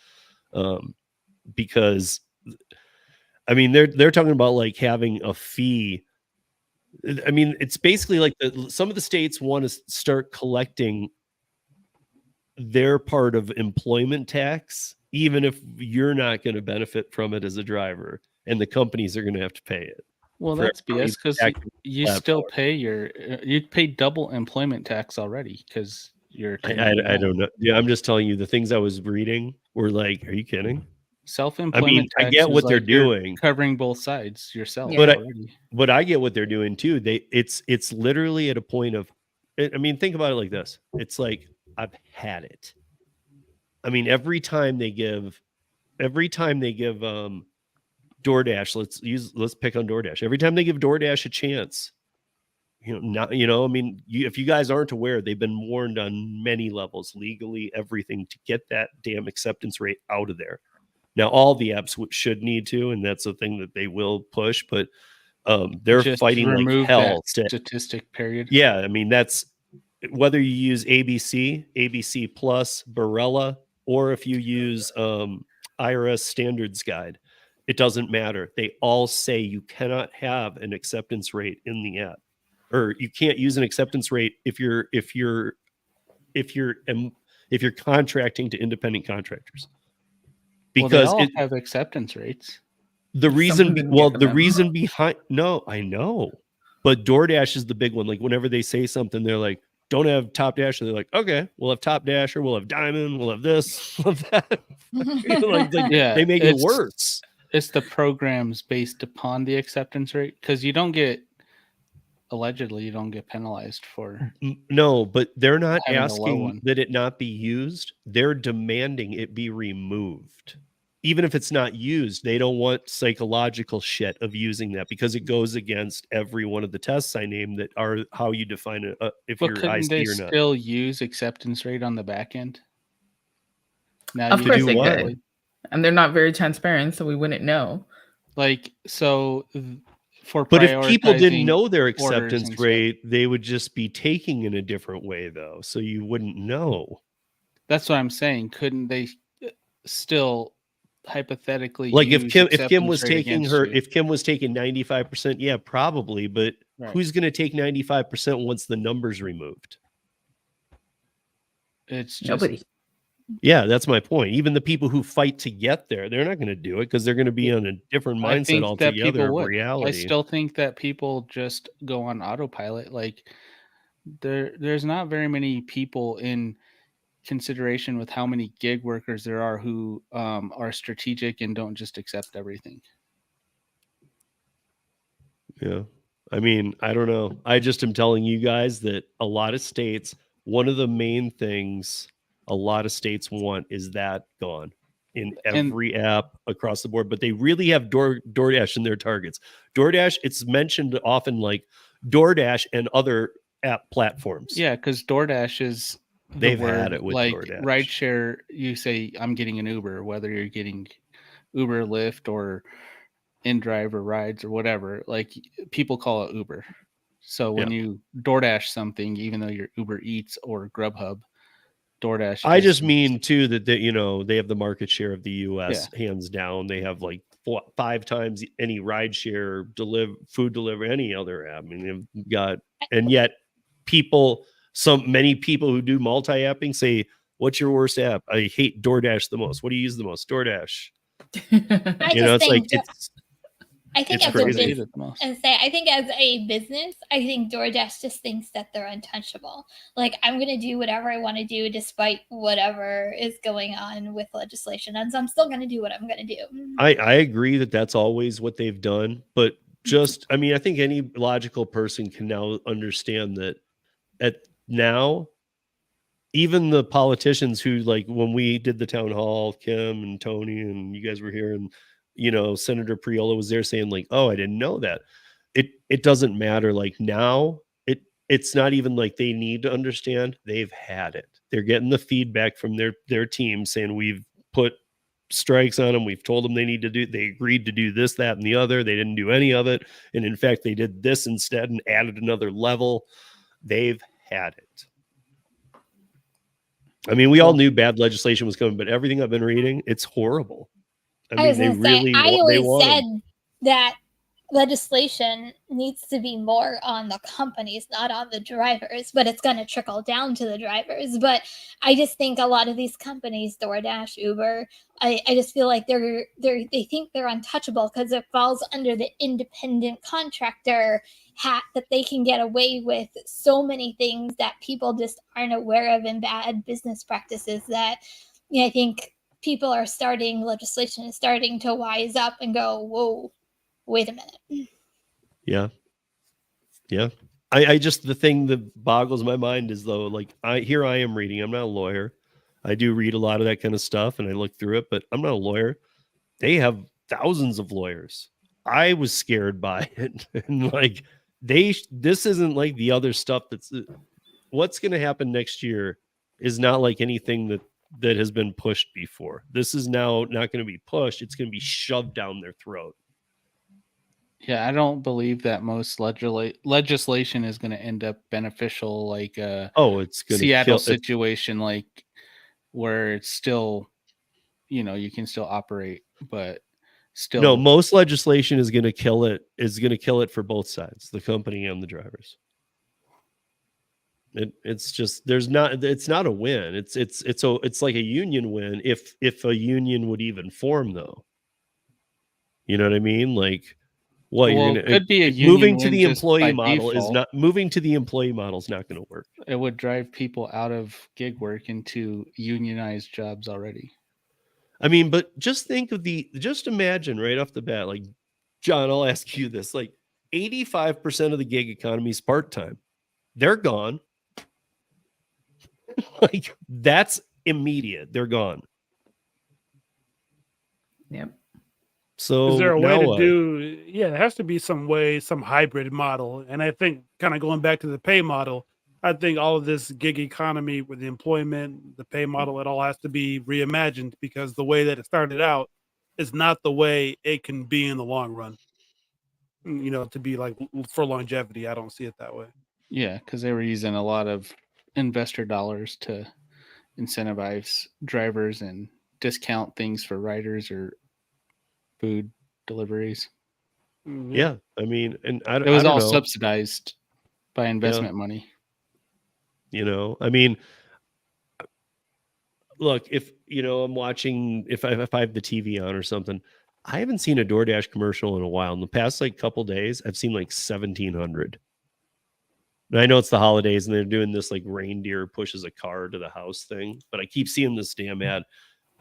Because I mean, they're talking about like having a fee. I mean, it's basically like some of the states want to start collecting their part of employment tax, even if you're not going to benefit from it as a driver, and the companies are going to have to pay it. Well, for that's everybody BS because active you still pay you pay double employment tax already because you're. I don't know. Yeah, I'm just telling you the things I was reading were like, are you kidding? Self-employment. I tax get is what they're like you're doing. covering both sides yourself. Yeah. But I get what they're doing too. It's literally at a point of, I mean, think about it like this. It's like, I've had it. I mean, every time they give DoorDash, let's pick on DoorDash. Every time they give DoorDash a chance, I mean, if you guys aren't aware, they've been warned on many levels, legally, everything, to get that damn acceptance rate out of there. Now, all the apps should need to, and that's a thing that they will push, but they're Just fighting like remove hell. that statistic period. Yeah, I mean, that's whether you use ABC Plus, Barella, or if you use IRS Standards Guide, it doesn't matter. They all say you cannot have an acceptance rate in the app, or you can't use an acceptance rate if you're contracting to independent contractors. Well, they Because all have acceptance rates. the reason, Someone didn't get the the memo. reason behind, no, I know, but DoorDash is the big one. Like whenever they say something, they're like, don't have Top Dash. And they're like, okay, we'll have Top Dasher, we'll have Diamond, we'll have this, we'll have that. Yeah, they make it worse. It's the programs based upon the acceptance rate, because you don't get penalized for. No, but they're not having a low asking one. that it not be used. They're demanding it be removed. Even if it's not used, they don't want psychological shit of using that, because it goes against every one of the tests I named that are how you define it, if But you're couldn't IC they or not. still use acceptance rate on the back end? Now Of you course just they what? could. And they're not very transparent, so we wouldn't know. Like, so for But if people didn't prioritizing know their orders acceptance and stuff. rate, they would just be taking in a different way, though. So you wouldn't know. That's what I'm saying. Couldn't they still hypothetically Like if use Kim acceptance was rate taking against her, you? if Kim was taking 95%, yeah, probably. But Right. who's going to take 95% once the number's removed? It's just Nobody. Yeah, that's my point. Even the people who fight to get there, they're not going to do it because they're going to be on a different I mindset think that altogether people of would. reality. I still think that people just go on autopilot. Like there's not very many people in consideration with how many gig workers there are who are strategic and don't just accept everything. Yeah. I mean, I don't know. I just am telling you guys that a lot of states, one of the main things a lot of states want is that gone in every app across the board. But they really have DoorDash in their targets. DoorDash, it's mentioned often like DoorDash and other app platforms. Yeah, because DoorDash is They've had it with like DoorDash. Rideshare. You say I'm getting an Uber, whether you're getting Uber, Lyft, or InDrive or rides or whatever. Like people call it Uber. So when you DoorDash something, even though you're Uber Eats or Grubhub, DoorDash. I just mean too that they have the market share of the U.S. hands down. They have like 5 times any rideshare food delivery, any other app. I mean, they've got, and yet many people who do multi-apping say, "What's your worst app?" I hate DoorDash the most. What do you use the most? DoorDash. I think as a business, I think DoorDash just thinks that they're untouchable. Like, I'm going to do whatever I want to do despite whatever is going on with legislation. And so I'm still going to do what I'm going to do. I agree that that's always what they've done. But I think any logical person can now understand that now, even the politicians who, like, when we did the town hall, Kim and Tony and you guys were here, and Senator Priola was there saying like, "Oh, I didn't know that." It doesn't matter. Like now, it's not even like they need to understand. They've had it. They're getting the feedback from their team saying we've put strikes on them. We've told them they agreed to do this, that, and the other. They didn't do any of it, and in fact, they did this instead and added another level. They've had it. I mean, we all knew bad legislation was coming, but everything I've been reading, it's horrible. I always said that legislation needs to be more on the companies, not on the drivers, but it's going to trickle down to the drivers. But I just think a lot of these companies, DoorDash, Uber, I just feel like they think they're untouchable because it falls under the independent contractor hat, that they can get away with so many things that people just aren't aware of, and bad business practices that I think legislation is starting to wise up and go, whoa, wait a minute. Yeah. I just, the thing that boggles my mind is though, like I am reading, I'm not a lawyer. I do read a lot of that kind of stuff and I look through it, but I'm not a lawyer. They have thousands of lawyers. I was scared by it. And like, this isn't like the other stuff what's going to happen next year is not like anything that has been pushed before. This is now not going to be pushed. It's going to be shoved down their throat. Yeah, I don't believe that most legislation is going to end up beneficial, like it's going to Seattle kill. situation, like where it's still, you can still operate, but still. No, most legislation is going to kill it. Is going to kill it for both sides, the company and the drivers. It's just it's not a win. It's like a union win if a union would even form, though. You know what I mean? Like, what Well, you're it gonna could be a moving union to win the just employee by model default. moving to the employee model is not going to work. It would drive people out of gig work into unionized jobs already. I mean, but just imagine right off the bat, like, John, I'll ask you this, like 85% of the gig economy is part-time. They're gone. Like, that's immediate. They're gone. Yep. So is there a way now to what? do? Yeah, there has to be some way, some hybrid model. And I think, kind of going back to the pay model, I think all of this gig economy with the employment, the pay model, it all has to be reimagined, because the way that it started out is not the way it can be in the long run. To be like for longevity, I don't see it that way. Yeah, because they were using a lot of investor dollars to incentivize drivers and discount things for riders or food deliveries. Yeah, I mean, and It was I don't all know. subsidized by investment money. I mean, look, if I'm watching, if I have the TV on or something, I haven't seen a DoorDash commercial in a while. In the past like couple days, I've seen like 1,700. And I know it's the holidays and they're doing this like reindeer pushes a car to the house thing, but I keep seeing this damn ad.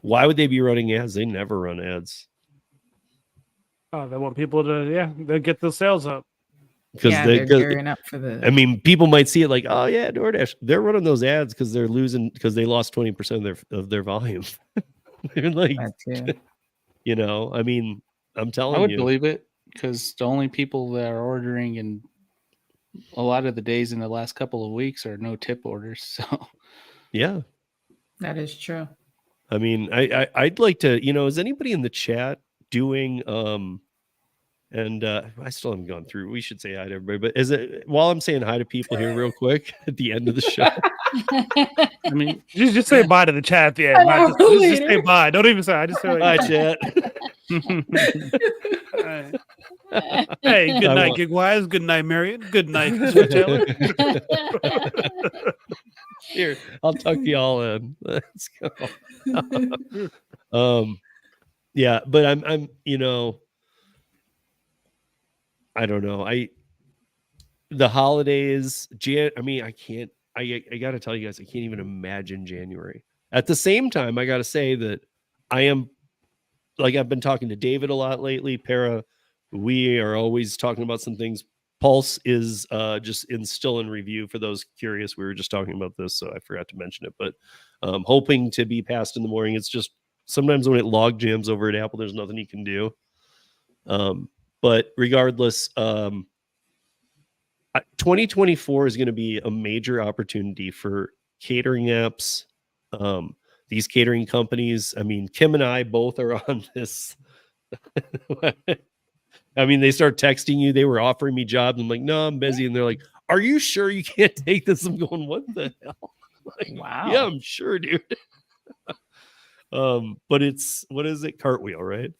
Why would they be running ads? They never run ads. Oh, they want people to, they get the sales up. Because they're gearing up for the. I mean, people might see it like, oh yeah, DoorDash. They're running those ads because they're losing, because they lost 20% of their volume. They're like, That too. I mean, I'm telling I would you, believe it, because the only people that are ordering in a lot of the days in the last couple of weeks are no tip orders. So yeah, That is true. I mean, I'd like to, is anybody in the chat doing and I still haven't gone through. We should say hi to everybody, but is it while I'm saying hi to people here real quick at the end of the show? I mean, just say bye to the chat at the end. Just say bye. Don't even say. I just say Hi, chat. Hey, good night, Gigwise. Good night, Marion. Good night, Taylor. Here, I'll tuck you all in. Let's go. Yeah, but I'm I don't know. The holidays, I mean, I can't. I got to tell you guys, I can't even imagine January. At the same time, I got to say that I am, like, I've been talking to David a lot lately. Para, we are always talking about some things. Pulse is just still in review for those curious. We were just talking about this, so I forgot to mention it. But hoping to be passed in the morning. It's just sometimes when it log jams over at Apple, there's nothing you can do. But regardless, 2024 is going to be a major opportunity for catering apps. These catering companies, I mean, Kim and I both are on this. I mean, they start texting you. They were offering me jobs. I'm like, no, I'm busy. And they're like, are you sure you can't take this? I'm going, what the hell? Like, Wow. Yeah, I'm sure, dude. But it's, what is it? Cartwheel, right?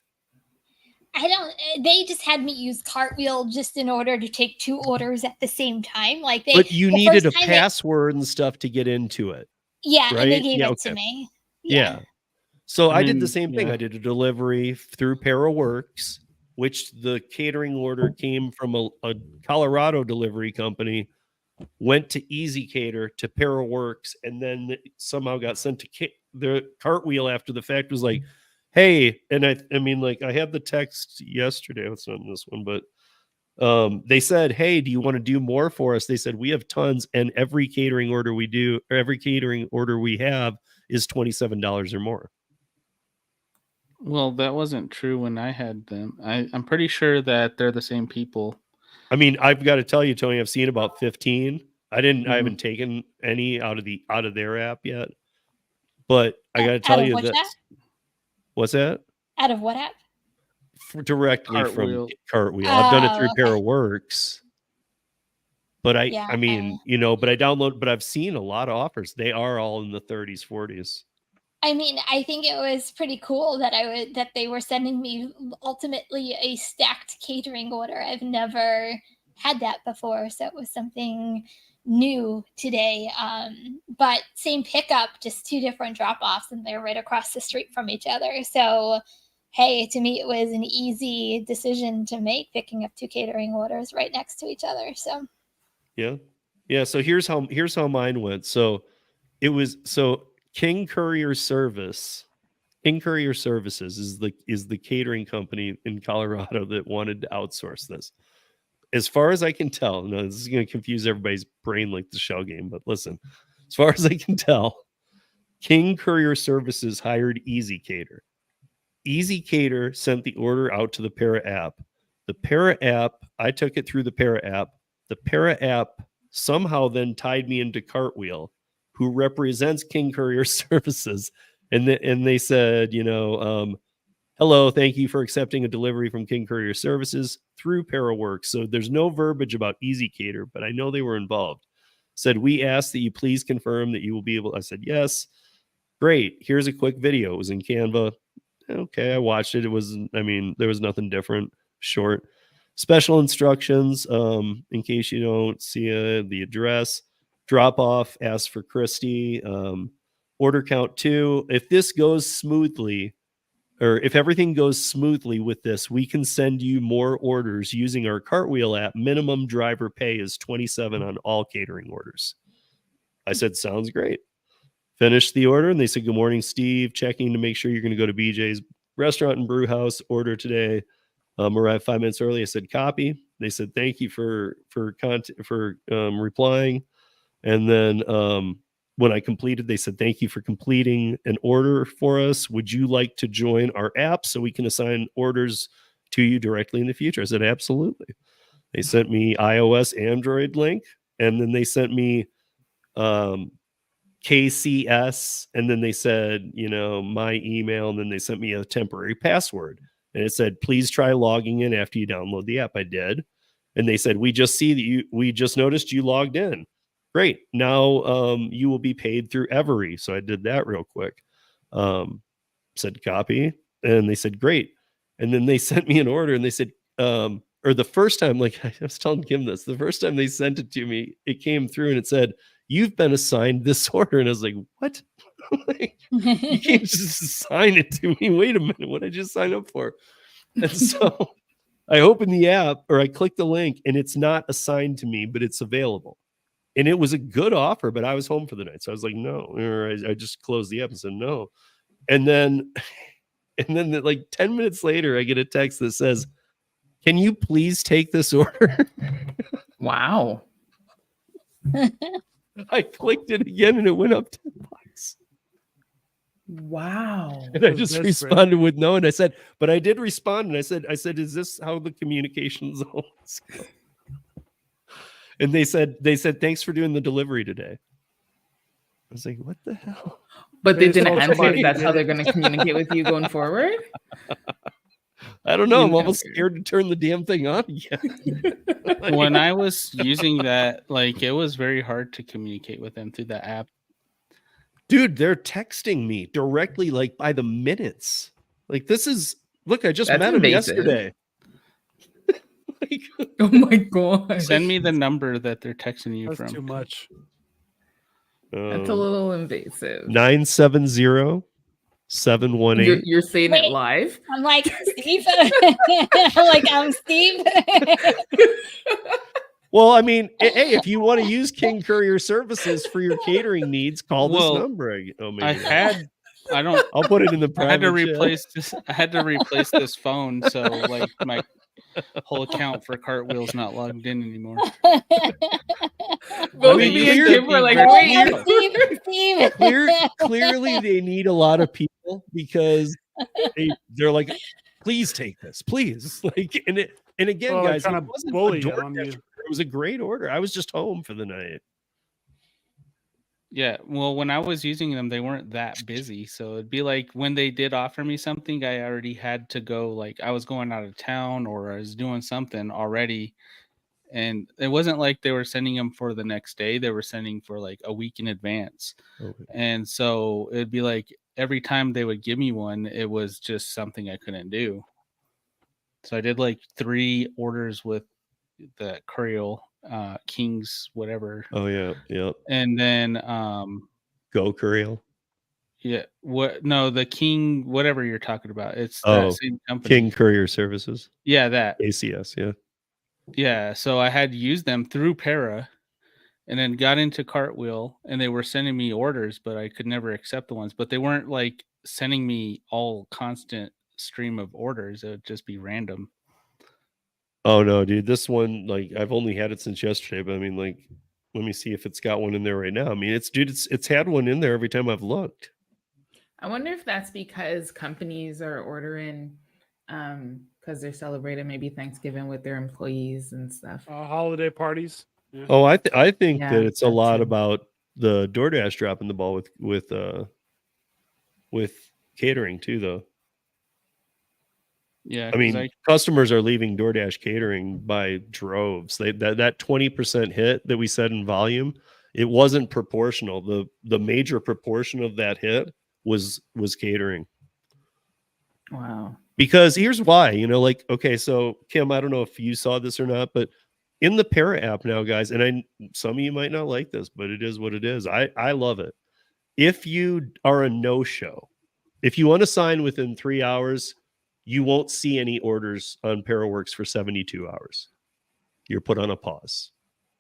They just had me use Cartwheel just in order to take 2 orders at the same time. Like but you needed a password and stuff to get into it. Yeah, right? and they gave Yeah, it okay. to me. Yeah. So I did the mean, same thing. yeah. I did a delivery through ParaWorks, which the catering order came from a Colorado delivery company, went to Easy Cater to ParaWorks, and then somehow got sent to the Cartwheel after the fact. Was like, hey, and I mean, like, I had the text yesterday. It's not in this one, but they said, hey, do you want to do more for us? They said, we have tons, and every catering order we do, or every catering order we have is $27 or more. Well, that wasn't true when I had them. I'm pretty sure that they're the same people. I mean, I've got to tell you, Tony, I've seen about 15. I haven't taken any out of their app yet. But I got to tell you that. What's that? Out of what app? directly Cartwheel. from Cartwheel. I've done it through okay. Para Works. But Yeah, I mean, but I've seen a lot of offers. They are all in the 30s, 40s. I mean, I think it was pretty cool that that they were sending me ultimately a stacked catering order. I've never had that before, so it was something new today. But same pickup, just two different drop-offs, and they're right across the street from each other. So, hey, to me, it was an easy decision to make, picking up two catering orders right next to each other. So, Yeah. So here's how mine went. So it was King Courier Services is the catering company in Colorado that wanted to outsource this. As far as I can tell, no, this is going to confuse everybody's brain like the shell game, but listen, as far as I can tell, King Courier Services hired Easy Cater. Easy Cater sent the order out to the Para app. The Para app, I took it through the Para app. The Para app somehow then tied me into Cartwheel, who represents King Courier Services. And they said, hello, thank you for accepting a delivery from King Courier Services through Paraworks. So there's no verbiage about Easy Cater, but I know they were involved. Said, we ask that you please confirm that you will be able. I said, yes. Great. Here's a quick video. It was in Canva. Okay, I watched it. There was nothing different. Short. Special instructions, in case you don't see the address. Drop off, ask for Christy. Order count 2. If this goes smoothly, or if everything goes smoothly with this, we can send you more orders using our Cartwheel app. Minimum driver pay is $27 on all catering orders. I said, sounds great. Finished the order, and they said, good morning, Steve. Checking to make sure you're going to go to BJ's Restaurant and Brew House. Order today. Arrived 5 minutes early. I said, copy. They said, thank you for replying. And then when I completed, they said, thank you for completing an order for us. Would you like to join our app so we can assign orders to you directly in the future? I said, absolutely. They sent me iOS, Android link, and then they sent me KCS, and then they said, my email, and then they sent me a temporary password. And it said, please try logging in after you download the app. I did. And they said, we just noticed you logged in. Great. Now you will be paid through Every. So I did that real quick. Said copy. And they said, great. And then they sent me an order, and they said, or the first time, like I was telling Kim this, the first time they sent it to me, it came through and it said, you've been assigned this order. And I was like, what? You can't just assign it to me. Wait a minute. What did I just sign up for? And so I opened the app, or I clicked the link, and it's not assigned to me, but it's available. And it was a good offer, but I was home for the night. So I was like, no. Or I just closed the app and said no. And then like 10 minutes later, I get a text that says, can you please take this order? Wow. I clicked it again, and it went up $10. Wow. And I just responded with no. And I said, but I did respond. And I said, is this how the communications always go? And they said, thanks for doing the delivery today. I was like, what the hell? But they didn't answer if that's how they're going to communicate with you going forward? I don't know. I'm almost scared to turn the damn thing on again. When I was using that, like, it was very hard to communicate with them through the app. Dude, they're texting me directly, like by the minutes. Like, this is, look, I just met him yesterday. Like, oh my God. Send me the number that they're texting you from. That's too much. That's a little invasive. 970-718. You're saying it live? I'm like, Steve. I'm Steve. Well, I mean, hey, if you want to use King Courier Services for your catering needs, call this number. I'll put it in the private I had to chat. replace this. I had to replace this phone, so like my whole account for Cartwheel's not logged in anymore. Both of me and Kim were like, Steve. Clearly, they need a lot of people because they're like, please take this, please. Like, and again, guys, it wasn't it was a great order. I was just home for the night. Yeah, well, when I was using them, they weren't that busy. So it'd be like when they did offer me something, I already had to go. Like I was going out of town or I was doing something already. And it wasn't like they were sending them for the next day. They were sending for like a week in advance. Okay. And so it'd be like every time they would give me one, it was just something I couldn't do. So I did like 3 orders with the Curial Kings, whatever. Oh yeah, yep. And then Go Curiel. yeah, what no, the King, whatever you're talking about. It's that Oh, same company. King Courier Services, Yeah, that. ACS. Yeah. Yeah. So I had used them through Para and then got into Cartwheel and they were sending me orders, but I could never accept the ones. But they weren't like sending me all constant stream of orders. It would just be random. Oh no, dude, this one, like, I've only had it since yesterday, but I mean, like, let me see if it's got one in there right now. I mean, it's had one in there every time I've looked. I wonder if that's because companies are ordering because they're celebrating maybe Thanksgiving with their employees and stuff. Holiday parties. Yeah. Oh, I think Yeah, that it's a that lot too. about the DoorDash dropping the ball with catering too, though. Yeah. I mean, customers are leaving DoorDash catering by droves. That 20% hit that we said in volume, it wasn't proportional. The major proportion of that hit was catering. Wow. Because here's why, like, okay, so Kim, I don't know if you saw this or not, but in the Para app now, guys, and some of you might not like this, but it is what it is. I love it. If you are a no-show, if you unassign within 3 hours, you won't see any orders on ParaWorks for 72 hours. You're put on a pause.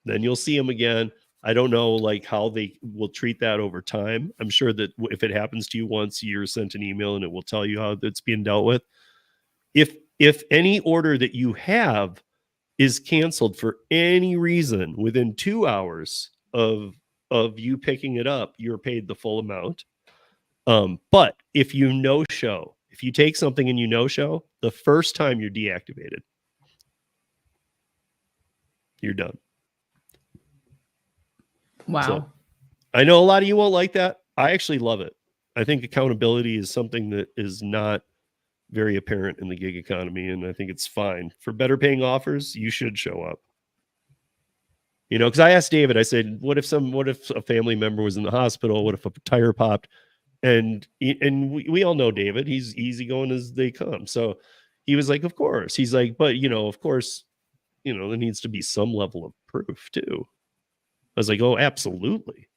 Then you'll see them again. I don't know like how they will treat that over time. I'm sure that if it happens to you once, you're sent an email and it will tell you how it's being dealt with. If any order that you have is canceled for any reason within 2 hours of you picking it up, you're paid the full amount. But if you no-show, if you take something and you no-show, the first time you're deactivated. You're done. Wow. So, I know a lot of you won't like that. I actually love it. I think accountability is something that is not very apparent in the gig economy, and I think it's fine. For better paying offers, you should show up. Because I asked David, I said, what if a family member was in the hospital? What if a tire popped? And we all know David, he's easygoing as they come. So he was like, of course. He's like, but of course, there needs to be some level of proof too. I was like, oh, absolutely.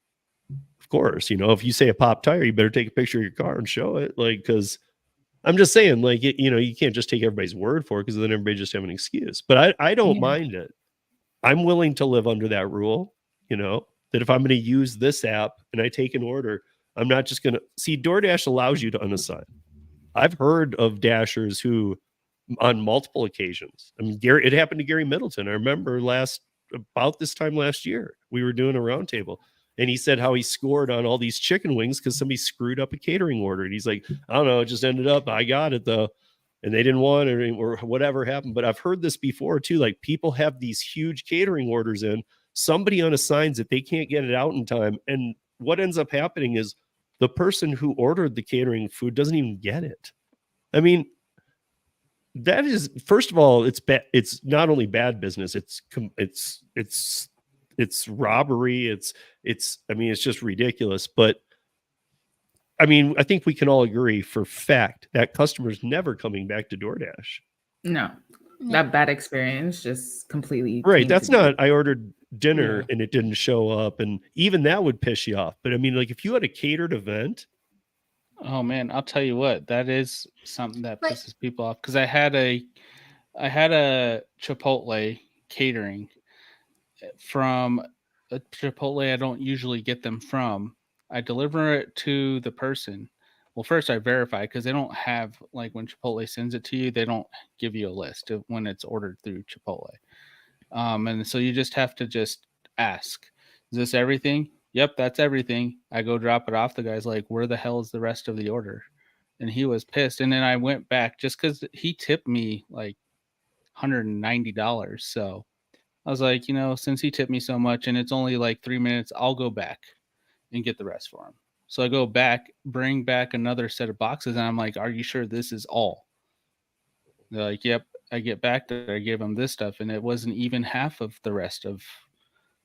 Of course, if you say a pop tire, you better take a picture of your car and show it. Like, because I'm just saying, like, you can't just take everybody's word for it because then everybody just have an excuse. But I don't mind it. I'm willing to live under that rule, that if I'm going to use this app and I take an order, I'm not just going to see DoorDash allows you to unassign. I've heard of Dashers who on multiple occasions, I mean, it happened to Gary Middleton. I remember about this time last year, we were doing a roundtable and he said how he scored on all these chicken wings because somebody screwed up a catering order. And he's like, I don't know, it just ended up, I got it though. And they didn't want it or whatever happened. But I've heard this before too. Like people have these huge catering orders in, somebody unassigns it, they can't get it out in time. And what ends up happening is the person who ordered the catering food doesn't even get it. I mean, that is, first of all, it's bad. It's not only bad business, it's robbery. I mean, it's just ridiculous. But I mean, I think we can all agree for fact that customers never coming back to DoorDash. No, that bad experience just completely right. That's not, I ordered dinner and it didn't show up. And even that would piss you off. But I mean, like if you had a catered event. Oh man, I'll tell you what, that is something that pisses people off. Cause I had a Chipotle catering from a Chipotle I don't usually get them from. I deliver it to the person. Well, first I verify because they don't have, like when Chipotle sends it to you, they don't give you a list of when it's ordered through Chipotle. And so you just have to just ask, is this everything? Yep, that's everything. I go drop it off. The guy's like, where the hell is the rest of the order? And he was pissed. And then I went back just because he tipped me like $190. So I was like, since he tipped me so much and it's only like 3 minutes, I'll go back. and get the rest for him. So I go back, bring back another set of boxes, and I'm like, "Are you sure this is all?" They're like, "Yep." I get back there, I gave him this stuff, and it wasn't even half of the rest of.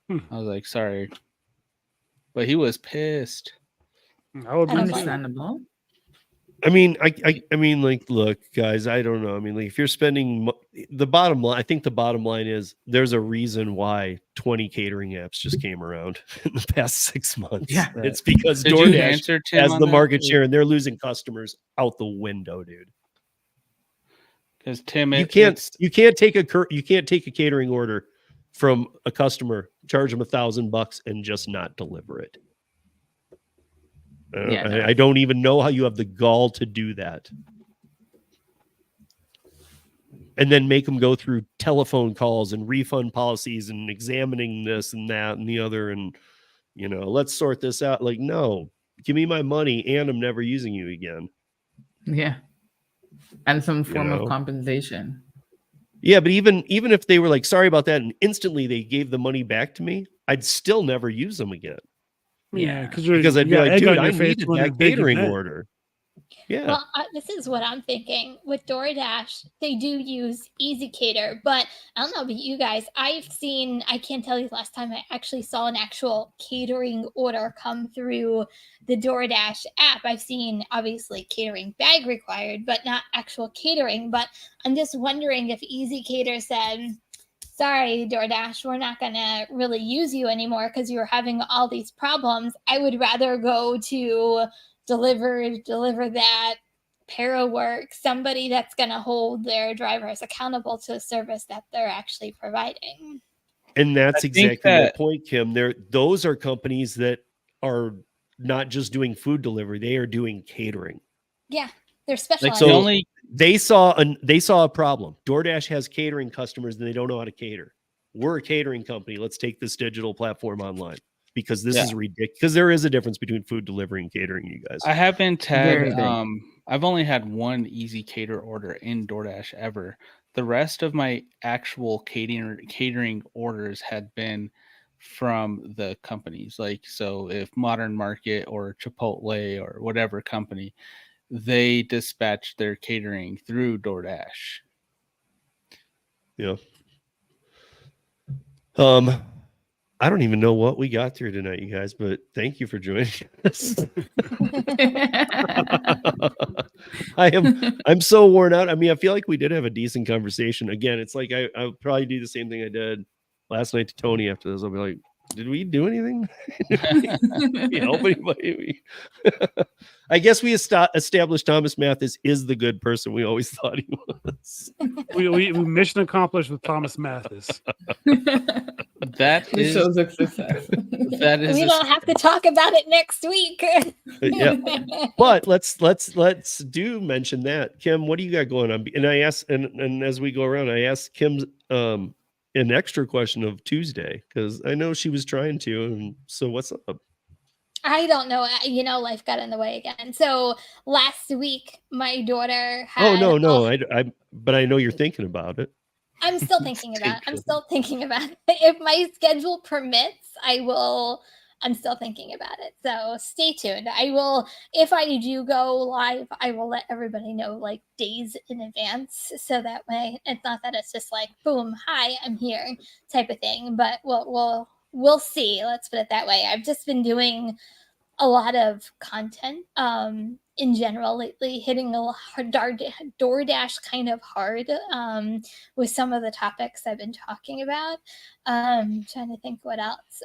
I was like, "Sorry," but he was pissed. I would I be don't too. Understandable. I mean, I mean, like, look, guys, I don't know. I mean, like, if you're spending the bottom line, I think the bottom line is there's a reason why 20 catering apps just came around in the past 6 months. Yeah. Right. It's because Did you DoorDash answer Tim has on the that? market share and they're losing customers out the window, dude. Because Tim, You can't take a catering order from a customer, charge them $1,000 and just not deliver it. Yeah, no. I don't even know how you have the gall to do that. And then make them go through telephone calls and refund policies and examining this and that and the other. And, you know, let's sort this out. Like, no, give me my money and I'm never using you again. Yeah. And some form know? of compensation. Yeah, but even if they were like, sorry about that, and instantly they gave the money back to me, I'd still never use them again. Yeah, Yeah. because I'd be got like, egg dude, on I your face needed when that a big catering event. order. Yeah. Well, this is what I'm thinking. With DoorDash, they do use Easy Cater, but I don't know about you guys. I can't tell you the last time I actually saw an actual catering order come through the DoorDash app. I've seen, obviously, catering bag required, but not actual catering. But I'm just wondering if Easy Cater said, sorry, DoorDash, we're not going to really use you anymore because you're having all these problems. I would rather go to deliver that, Parawork, somebody that's going to hold their drivers accountable to a service that they're actually providing. And that's I think exactly my that- point, Kim. Those are companies that are not just doing food delivery; they are doing catering. Yeah, they're specialized. the so only They saw a problem. DoorDash has catering customers and they don't know how to cater. We're a catering company. Let's take this digital platform online because this is ridiculous. Because there is a difference between food delivery and catering, you guys. I haven't Very had big. I've only had one Easy Cater order in DoorDash ever. The rest of my actual catering orders had been from the companies. Like, so if Modern Market or Chipotle or whatever company, they dispatch their catering through DoorDash. Yeah. I don't even know what we got through tonight, you guys, but thank you for joining us. I'm so worn out. I mean, I feel like we did have a decent conversation. Again, it's like I'll probably do the same thing I did last night to Tony after this. I'll be like, did we do anything? Did we help anybody? I guess we established Thomas Mathis is the good person we always thought he was. We mission accomplished with Thomas Mathis. That This is shows a success. that is We a- don't have to talk about it next week. Yeah. But let's do mention that. Kim, what do you got going on? And I asked, and as we go around, I asked Kim an extra question of Tuesday because I know she was trying to. And so what's up? I don't know. Life got in the way again. So last week, my daughter had. Oh no. But I know you're thinking about it. I'm still thinking about it. If my schedule permits, I'm still thinking about it. So stay tuned. I will, if I do go live, I will let everybody know like days in advance. So that way it's not that it's just like, boom, hi, I'm here type of thing. But we'll see. Let's put it that way. I've just been doing a lot of content in general lately, hitting a DoorDash kind of hard with some of the topics I've been talking about. Trying to think what else.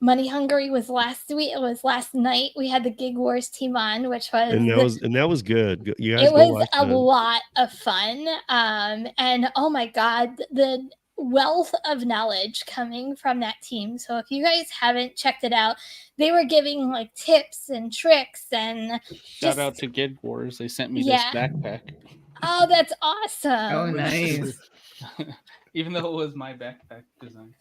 Money Hungry was last week. It was last night. We had the Gig Wars team on, which was and that was good. You guys it go was watch a that. lot of fun. And oh my god, the wealth of knowledge coming from that team. So if you guys haven't checked it out, they were giving like tips and tricks and shout out to Gig Wars. They sent me Yeah. this backpack. Oh, that's awesome. Oh, nice. Even though it was my backpack design.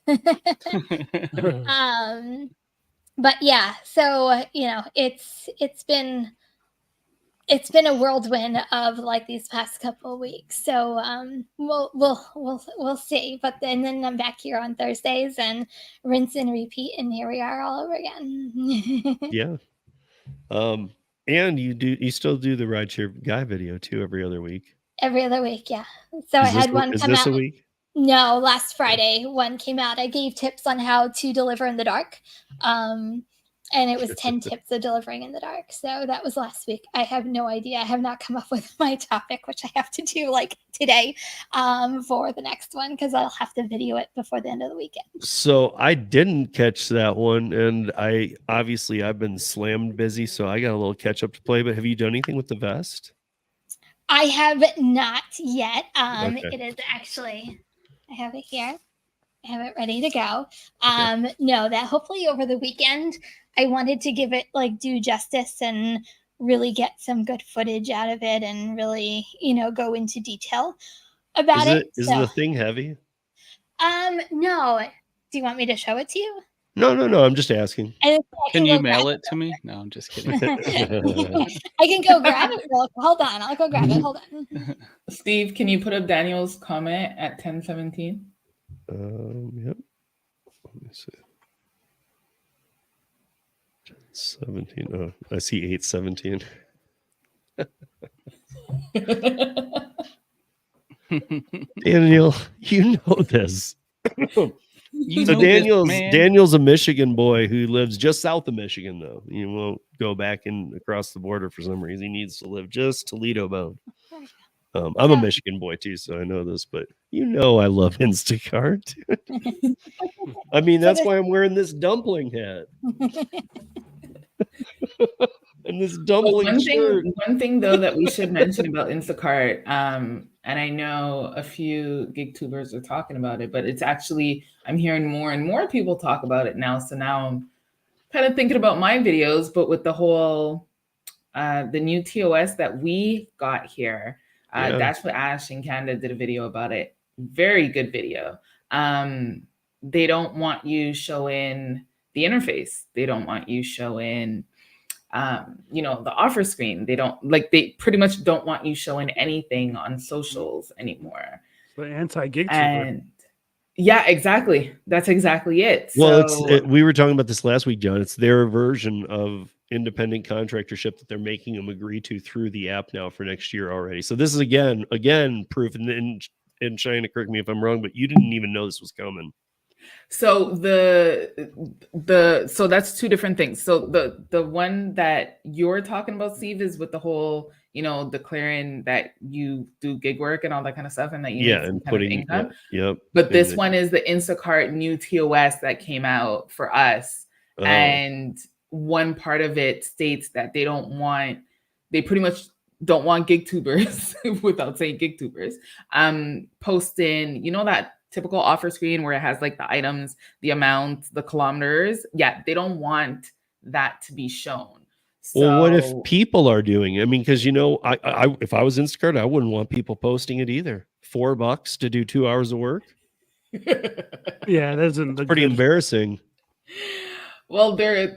But yeah, so it's been it's been a whirlwind of like these past couple of weeks. So we'll see. But then I'm back here on Thursdays and rinse and repeat, and here we are all over again. Yeah. And you still do the Rideshare guy video too every other week. Every other week, yeah. So I had one come out. A week? No, last Friday one came out. I gave tips on how to deliver in the dark. And it was 10 tips of delivering in the dark. So that was last week. I have no idea. I have not come up with my topic, which I have to do like today for the next one, because I'll have to video it before the end of the weekend. So I didn't catch that one. And I've been slammed busy. So I got a little catch up to play. But have you done anything with the vest? I have not yet. Okay. It is actually, I have it here. I have it ready to go. No, that hopefully over the weekend, I wanted to give it like due justice and really get some good footage out of it and really, go into detail about it. Is the thing heavy? No. Do you want me to show it to you? No. I'm just asking. Can you mail it to me? No, I'm just kidding. I can go grab it. Hold on. I'll go grab it. Hold on. Steve, can you put up Daniel's comment at 10:17? Yep. Let me see. 17. Oh, I see 8:17. Daniel, you know this. Daniel's a Michigan boy who lives just south of Michigan, though. You won't go back across the border for some reason. He needs to live just Toledo bound. I'm a Michigan boy too, so I know this, but I love Instacart. I mean, that's why I'm wearing this dumpling hat. And this dumpling shirt. One thing though that we should mention about Instacart, and I know a few gig tubers are talking about it, but it's actually, I'm hearing more and more people talk about it now. So now I'm kind of thinking about my videos, but with the whole the new TOS that we got here. Dash with Ash in Canada did a video about it. Very good video. They don't want you showing the interface. They don't want you showing, the offer screen. They pretty much don't want you showing anything on socials anymore. The anti-gig tuber. And yeah, exactly. That's exactly it. Well, we were talking about this last week, John. It's their version of independent contractorship that they're making them agree to through the app now for next year already. So this is again proof. And China, correct me if I'm wrong, but you didn't even know this was coming. So so that's two different things. So the one that you're talking about, Steve, is with the whole, declaring that you do gig work and all that kind of stuff, and that you need some kind of income. Yep. But this one is the Instacart new TOS that came out for us, and one part of it states that they pretty much don't want gig tubers, without saying gig tubers, posting, that typical offer screen where it has like the items, the amount, the kilometers. Yeah, they don't want that to be shown. Well, what if people are doing it? I mean, because I if I was Instacart, I wouldn't want people posting it either. $4 to do 2 hours of work. Yeah, that's pretty embarrassing. Well, they're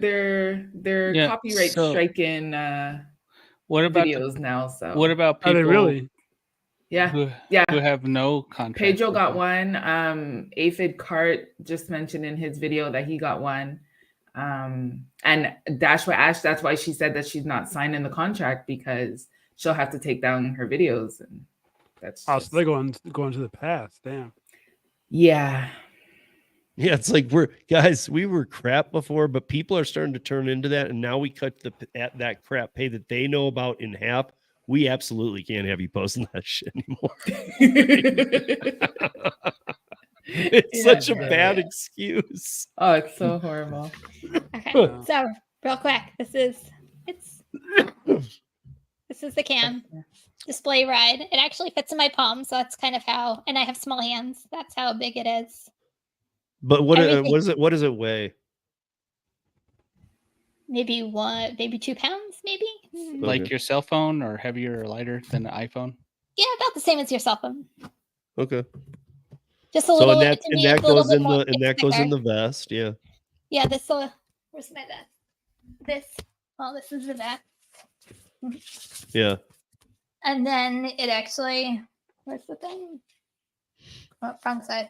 copyright striking what about videos now. So what about people? Are they really? Yeah, who have no contract? Pedro got one. Aphid Cart just mentioned in his video that he got one. And Dash with Ash, that's why she said that she's not signing the contract, because she'll have to take down her videos, and that's so they're going to the past. Damn. Yeah. Yeah, it's like we were crap before, but people are starting to turn into that, and now we cut that crap pay that they know about in half. We absolutely can't have you posting that shit anymore. It's such a bad excuse. Oh, it's so horrible. Okay, so real quick, this is the cam display ride. It actually fits in my palm, so that's kind of how. And I have small hands. That's how big it is. But what does it weigh? Maybe 2 pounds, maybe. Like your cell phone, or heavier or lighter than an iPhone? Yeah, about the same as your cell phone. Okay. Just a little. So that goes in the vest. Yeah. Yeah. Where's my vest? This is the vest. Yeah. And then it actually, where's the thing? Oh, wrong side.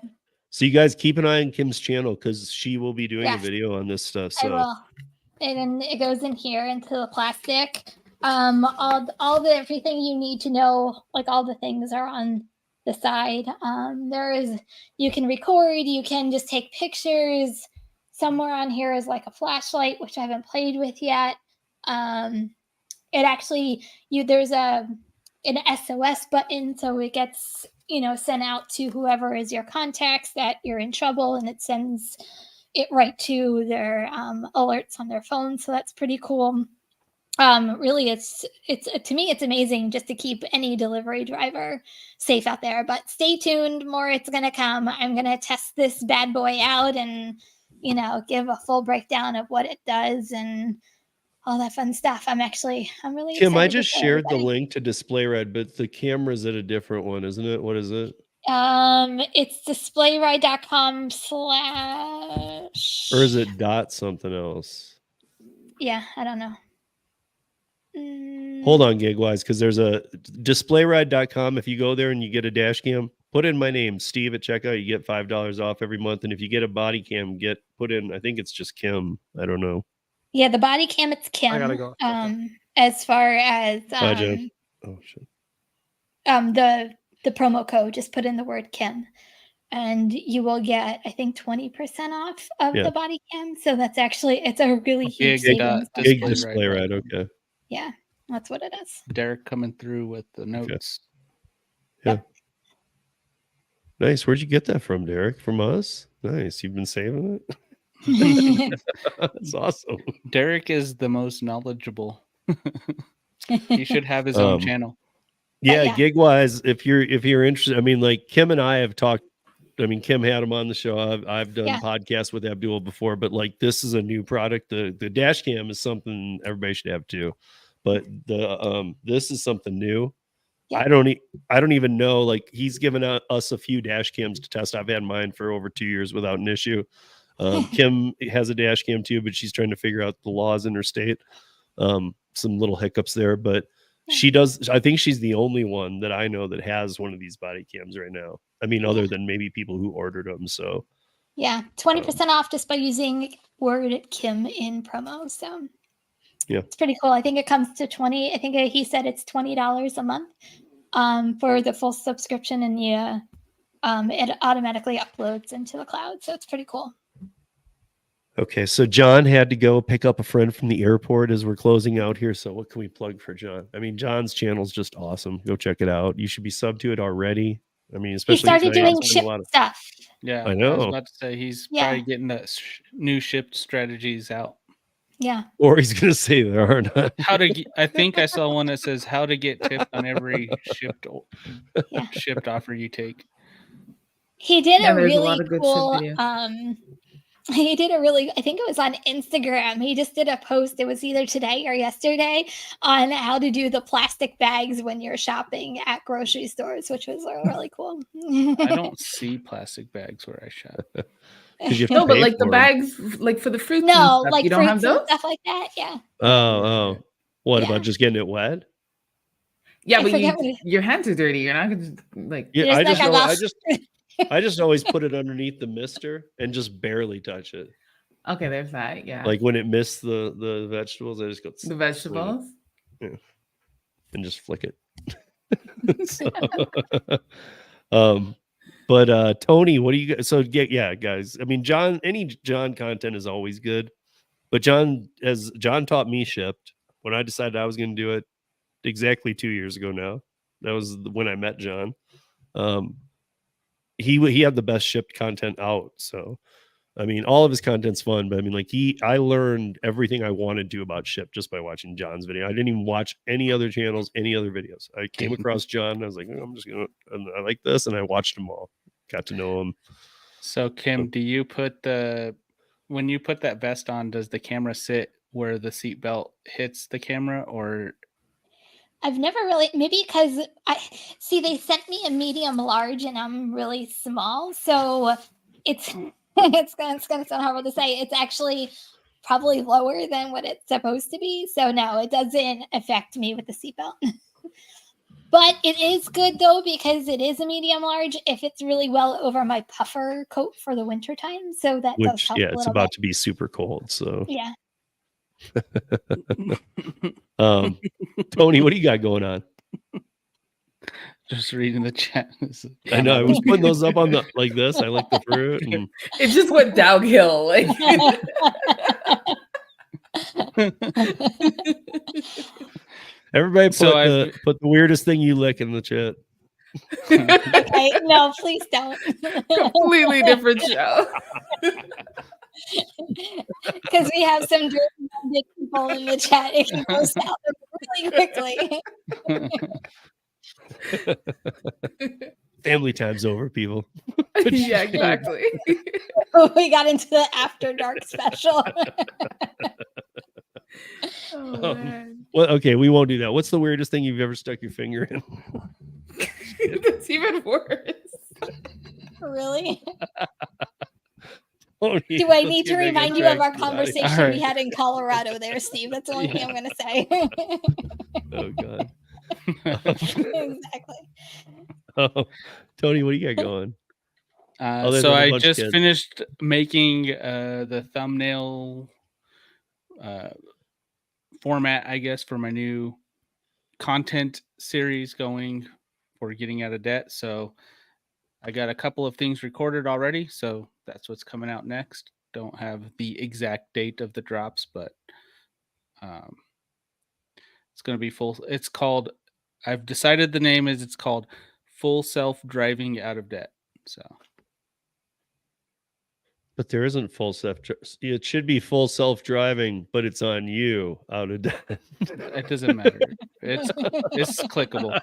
So you guys keep an eye on Kim's channel because she will be doing a Yes. video on this stuff. I So will. And then it goes in here into the plastic. All the everything you need to know, like all the things are on the side. You can record, you can just take pictures. Somewhere on here is like a flashlight, which I haven't played with yet. It actually there's an SOS button, so it gets sent out to whoever is your contacts that you're in trouble, and it sends it right to their alerts on their phone. So that's pretty cool. Really, it's to me, it's amazing just to keep any delivery driver safe out there. But stay tuned, more it's gonna come. I'm gonna test this bad boy out and give a full breakdown of what it does and all that fun stuff. I'm really Kim, I excited to just show shared the everybody. link to DisplayRed, but the camera's at a different one, isn't it? What is it? It's displayride.com/ Or is it dot something else? Yeah, I don't know. Hold on, Gigwise, because there's a displayride.com. If you go there and you get a dash cam, put in my name, Steve, at checkout. You get $5 off every month. And if you get a body cam, put in, I think it's just Kim. I don't know. Yeah, the body cam, it's Kim. I gotta go. As far as Bye, Jen. Oh shit. the promo code, just put in the word Kim, and you will get, I think, 20% off of the body cam. So that's actually, it's a really huge savings. Big DisplayRide. Okay. Yeah, that's what it is. Derek coming through with the notes. Yeah. Yep. Nice. Where'd you get that from, Derek? From us? Nice. You've been saving it? That's awesome. Derek is the most knowledgeable. He should have his own channel. Yeah, Gigwise, if you're interested, I mean, like Kim and I have talked. I mean, Kim had him on the show. I've done podcasts with Abdul before, but like this is a new product. The dash cam is something everybody should have too, but this is something new. Yeah. I don't even know. Like he's given us a few dash cams to test. I've had mine for over 2 years without an issue. Kim has a dash cam too, but she's trying to figure out the laws in her state. Some little hiccups there, but she does. I think she's the only one that I know that has one of these body cams right now. I mean, other than maybe people who ordered them. So yeah, 20% off just by using word Kim in promo. So yeah, it's pretty cool. I think it comes to 20. I think he said it's $20 a month for the full subscription, and it automatically uploads into the cloud. So it's pretty cool. Okay, so John had to go pick up a friend from the airport as we're closing out here. So what can we plug for John? I mean, John's channel is just awesome. Go check it out. You should be subbed to it already. I mean, especially he started doing ship stuff. Yeah, I know. I was about to say he's probably getting the new shipped strategies out. Yeah. Or he's gonna say there are none. I think I saw one that says how to get tipped on every shipped offer you take. He did a really cool. He did I think it was on Instagram. He just did a post. It was either today or yesterday on how to do the plastic bags when you're shopping at grocery stores, which was really cool. I don't see plastic bags where I shop. No, but like the bags, like for the fruits. No, and stuff, like you don't have those stuff like that. Yeah. Oh. What about just getting it wet? Yeah, but your hands are dirty. You're not gonna like. Yeah, I just always put it underneath the mister and just barely touch it. Okay, there's that. Yeah. Like when it missed the vegetables, I just go the vegetables. Yeah. And just flick it. But Tony, what do you guys? So guys. I mean, any John content is always good, but John taught me shipped when I decided I was going to do it exactly 2 years ago. Now that was when I met John. He had the best shipped content out. So, I mean, all of his content's fun, but I mean, like I learned everything I wanted to about ship just by watching John's video. I didn't even watch any other channels, any other videos. I came across John and I was like, I'm just going to, I like this. And I watched them all, got to know him. So Kim, do you when you put that vest on, does the camera sit where the seatbelt hits the camera, or? I've never really, maybe because they sent me a medium large and I'm really small. So it's going to sound horrible to say. It's actually probably lower than what it's supposed to be. So no, it doesn't affect me with the seatbelt. But it is good though, because it is a medium large if it's really well over my puffer coat for the winter time. So that does Which, help yeah, a it's little about bit. to be super cold. So, Yeah. Tony, what do you got going on? Just reading the chat. I know I was putting those up on the like this. I like the fruit. And It just went downhill. Like everybody So put the weirdest thing you lick in the chat. Okay, no, please don't. completely different show. Because we have some dirty people in the chat. It can go south really quickly. Family time's over, people. Yeah, exactly. We got into the after dark special. Oh, man. Well, okay, we won't do that. What's the weirdest thing you've ever stuck your finger in? That's even worse. Really? Tony, Do I let's need to get Megan remind you back of our to the audio. conversation All right. we had in Colorado there, Steve? That's the only thing I'm going to say. Oh God. Exactly. Oh, Tony, what do you got going? Other So than a I bunch of just kids. finished making the thumbnail format, I guess, for my new content series going for getting out of debt. So I got a couple of things recorded already. So that's what's coming out next. Don't have the exact date of the drops, but it's going to be full. It's called, I've decided the name is, it's called Full Self-Driving Out of Debt. So But there isn't full self. It should be full self-driving, but it's on you out of debt. it doesn't matter. It's clickable.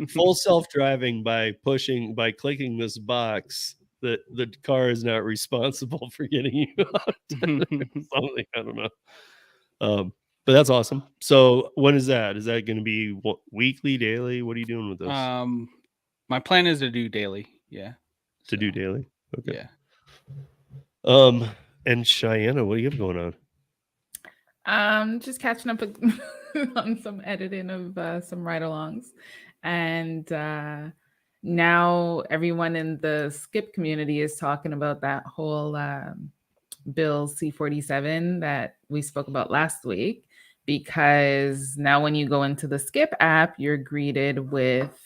Full self-driving by clicking this box that the car is not responsible for getting you out. Something, I don't know. But that's awesome. So when is that? Is that going to be weekly, daily? What are you doing with this? My plan is to do daily. Yeah. To do daily. Okay. Yeah. And Cheyenne, what do you have going on? Just catching up on some editing of some ride-alongs, and now everyone in the skip community is talking about that whole bill C-47 that we spoke about last week, because now when you go into the skip app, you're greeted with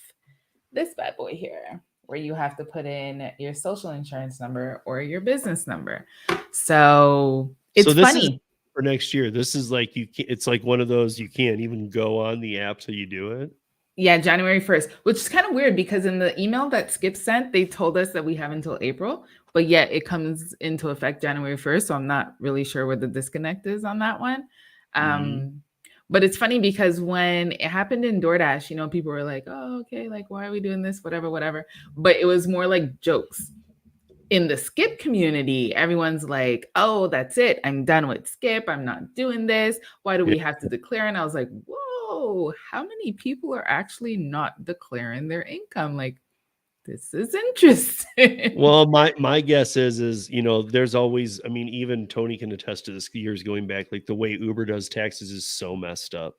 this bad boy here, where you have to put in your social insurance number or your business number. So it's funny. For next year, this is like it's like one of those you can't even go on the app till you do it. Yeah, January 1st, which is kind of weird because in the email that Skip sent, they told us that we have until April, but yet it comes into effect January 1st. So I'm not really sure where the disconnect is on that one. But it's funny because when it happened in DoorDash, people were like, oh, okay, like, why are we doing this? Whatever. But it was more like jokes. In the skip community, everyone's like, oh, that's it. I'm done with skip. I'm not doing this. Why do we have to declare? And I was like, whoa, how many people are actually not declaring their income? Like, this is interesting. Well, my guess is there's always, I mean, even Tony can attest to this years going back, like the way Uber does taxes is so messed up.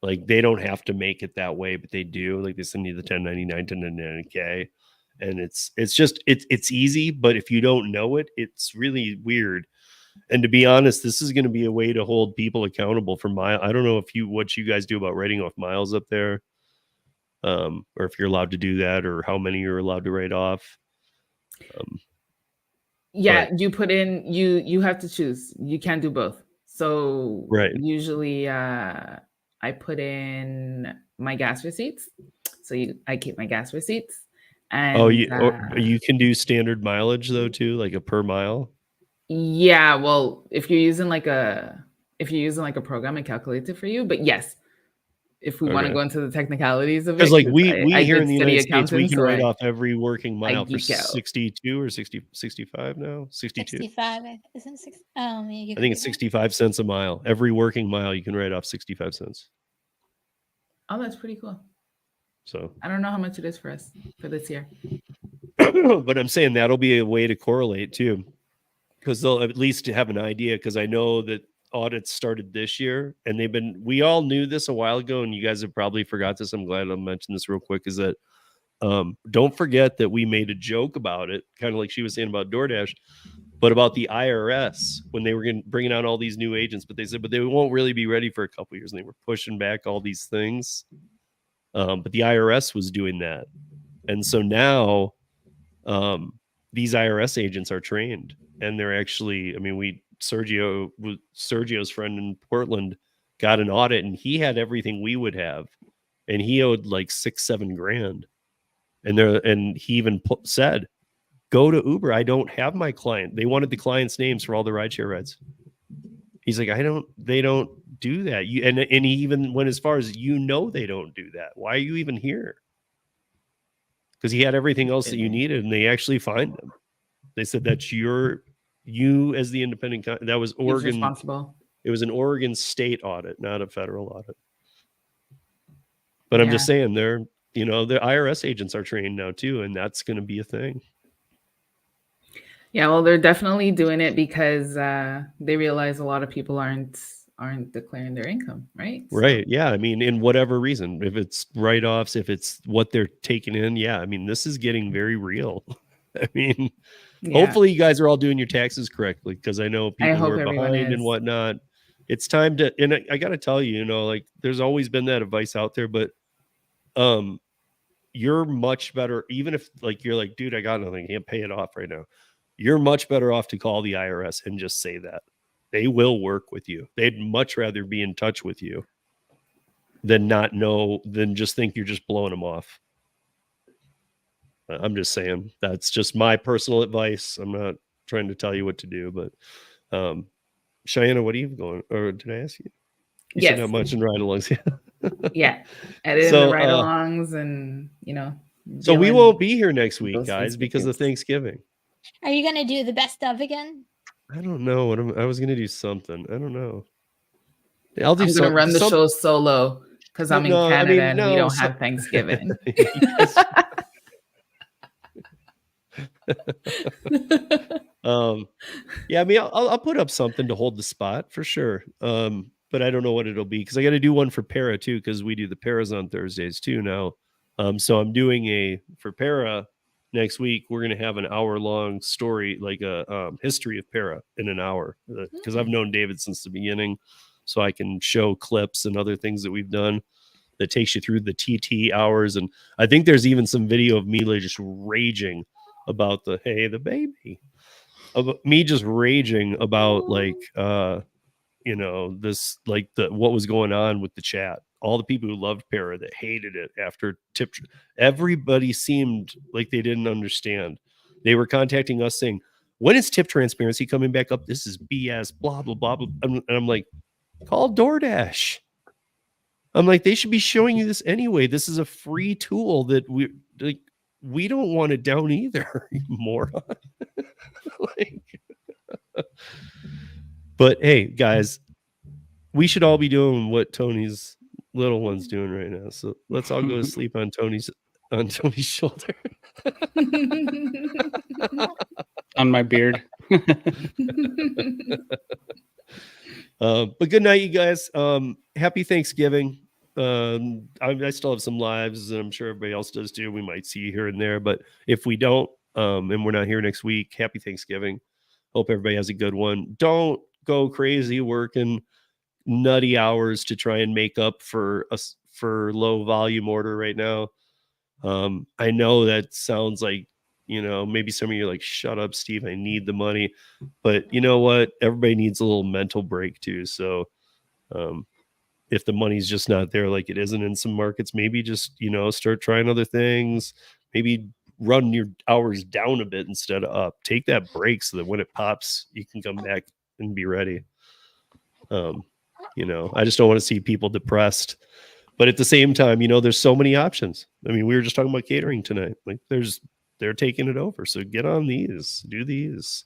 Like they don't have to make it that way, but they do. Like they send you the 1099, 1099K. And it's easy, but if you don't know it, it's really weird. And to be honest, this is going to be a way to hold people accountable for mile. I don't know what you guys do about writing off miles up there, or if you're allowed to do that, or how many you're allowed to write off. You put in you have to choose. You can't do both. So usually I put in my gas receipts. So I keep my gas receipts. And, you can do standard mileage though too, like a per mile. Yeah, well, if you're using like a program, it calculates it for you. But yes, if we want to go into the technicalities of it, because like we here in the United States, we can write off every working mile for 62 or 65 now. 62. 65, isn't 6? I think it's 65 cents a mile. Every working mile you can write off 65 cents. Oh, that's pretty cool. So I don't know how much it is for us for this year. But I'm saying that'll be a way to correlate too. because they'll at least have an idea. Because I know that audits started this year, and we all knew this a while ago, and you guys have probably forgot this. I'm glad I'll mention this real quick. Is that don't forget that we made a joke about it, kind of like she was saying about DoorDash, but about the IRS when they were bringing out all these new agents. But they said, but they won't really be ready for a couple years, and they were pushing back all these things. But the IRS was doing that, and so now these IRS agents are trained, and they're actually. I mean, Sergio's friend in Portland got an audit, and he had everything we would have, and he owed like $6-7 grand. And he even said, go to Uber. I don't have my client. They wanted the client's names for all the rideshare rides. He's like, they don't do that. And he even went as far as, they don't do that. Why are you even here? Because he had everything else that you needed, and they actually fined him. They said that's you as the independent. That was Oregon. Responsible. It was an Oregon state audit, not a federal audit. But I'm just saying the IRS agents are trained now too, and that's going to be a thing. Yeah, well, they're definitely doing it because they realize a lot of people aren't declaring their income, right? Right. Yeah. I mean, in whatever reason, if it's write-offs, if it's what they're taking in, I mean, this is getting very real. I mean, hopefully you guys are all doing your taxes correctly, because I know people who are behind and whatnot. It's time to, and I got to tell you, like there's always been that advice out there, but you're much better, even if like you're like, dude, I got nothing, can't pay it off right now. You're much better off to call the IRS and just say that. They will work with you. They'd much rather be in touch with you than than just think you're just blowing them off. I'm just saying, that's just my personal advice. I'm not trying to tell you what to do, but Cheyenne, what are you going, or did I ask you? You said not much in ride-alongs. Yeah. Editing the ride-alongs and, So we won't be here next week, guys, because of Thanksgiving. Are you going to do the best of again? I don't know. I was going to do something. I don't know. I'm going to run the show solo because I'm in Canada and we don't have Thanksgiving. I mean, I'll put up something to hold the spot for sure. But I don't know what it'll be, because I got to do one for Para too, because we do the Paras on Thursdays too now. So I'm doing for Para next week. We're going to have an hour-long story, like a history of Para in an hour, because I've known David since the beginning, so I can show clips and other things that we've done that takes you through the TT hours. And I think there's even some video of me just raging about the baby, of me just raging about this, like what was going on with the chat. All the people who loved Para that hated it after tip. Everybody seemed like they didn't understand. They were contacting us saying, when is tip transparency coming back up? This is BS, blah, blah, blah, blah. And I'm like, call DoorDash. I'm like, they should be showing you this anyway. This is a free tool that we don't want it down either, you moron. But hey, guys, we should all be doing what Tony's little one's doing right now. So let's all go to sleep on Tony's shoulder. On my beard. But good night, you guys. Happy Thanksgiving. I still have some lives, and I'm sure everybody else does too. We might see you here and there, but if we don't, and we're not here next week, happy Thanksgiving. Hope everybody has a good one. Don't go crazy working nutty hours to try and make up for low volume order right now. I know that sounds like, maybe some of you are like, shut up, Steve, I need the money. But you know what? Everybody needs a little mental break too. So if the money's just not there like it isn't in some markets, maybe just, start trying other things. Maybe run your hours down a bit instead of up. Take that break so that when it pops, you can come back and be ready. I just don't want to see people depressed. But at the same time, there's so many options. I mean, we were just talking about catering tonight. Like they're taking it over. So get on these, do these,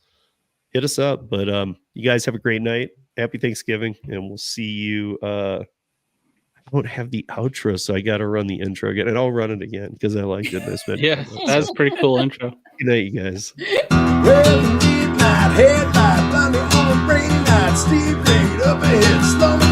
hit us up. But you guys have a great night. Happy Thanksgiving. And we'll see you. I don't have the outro, so I got to run the intro again, and I'll run it again because I liked it. Yeah, that's a pretty cool intro. Good night, you guys. Well, midnight headlights. speed up ahead, slow me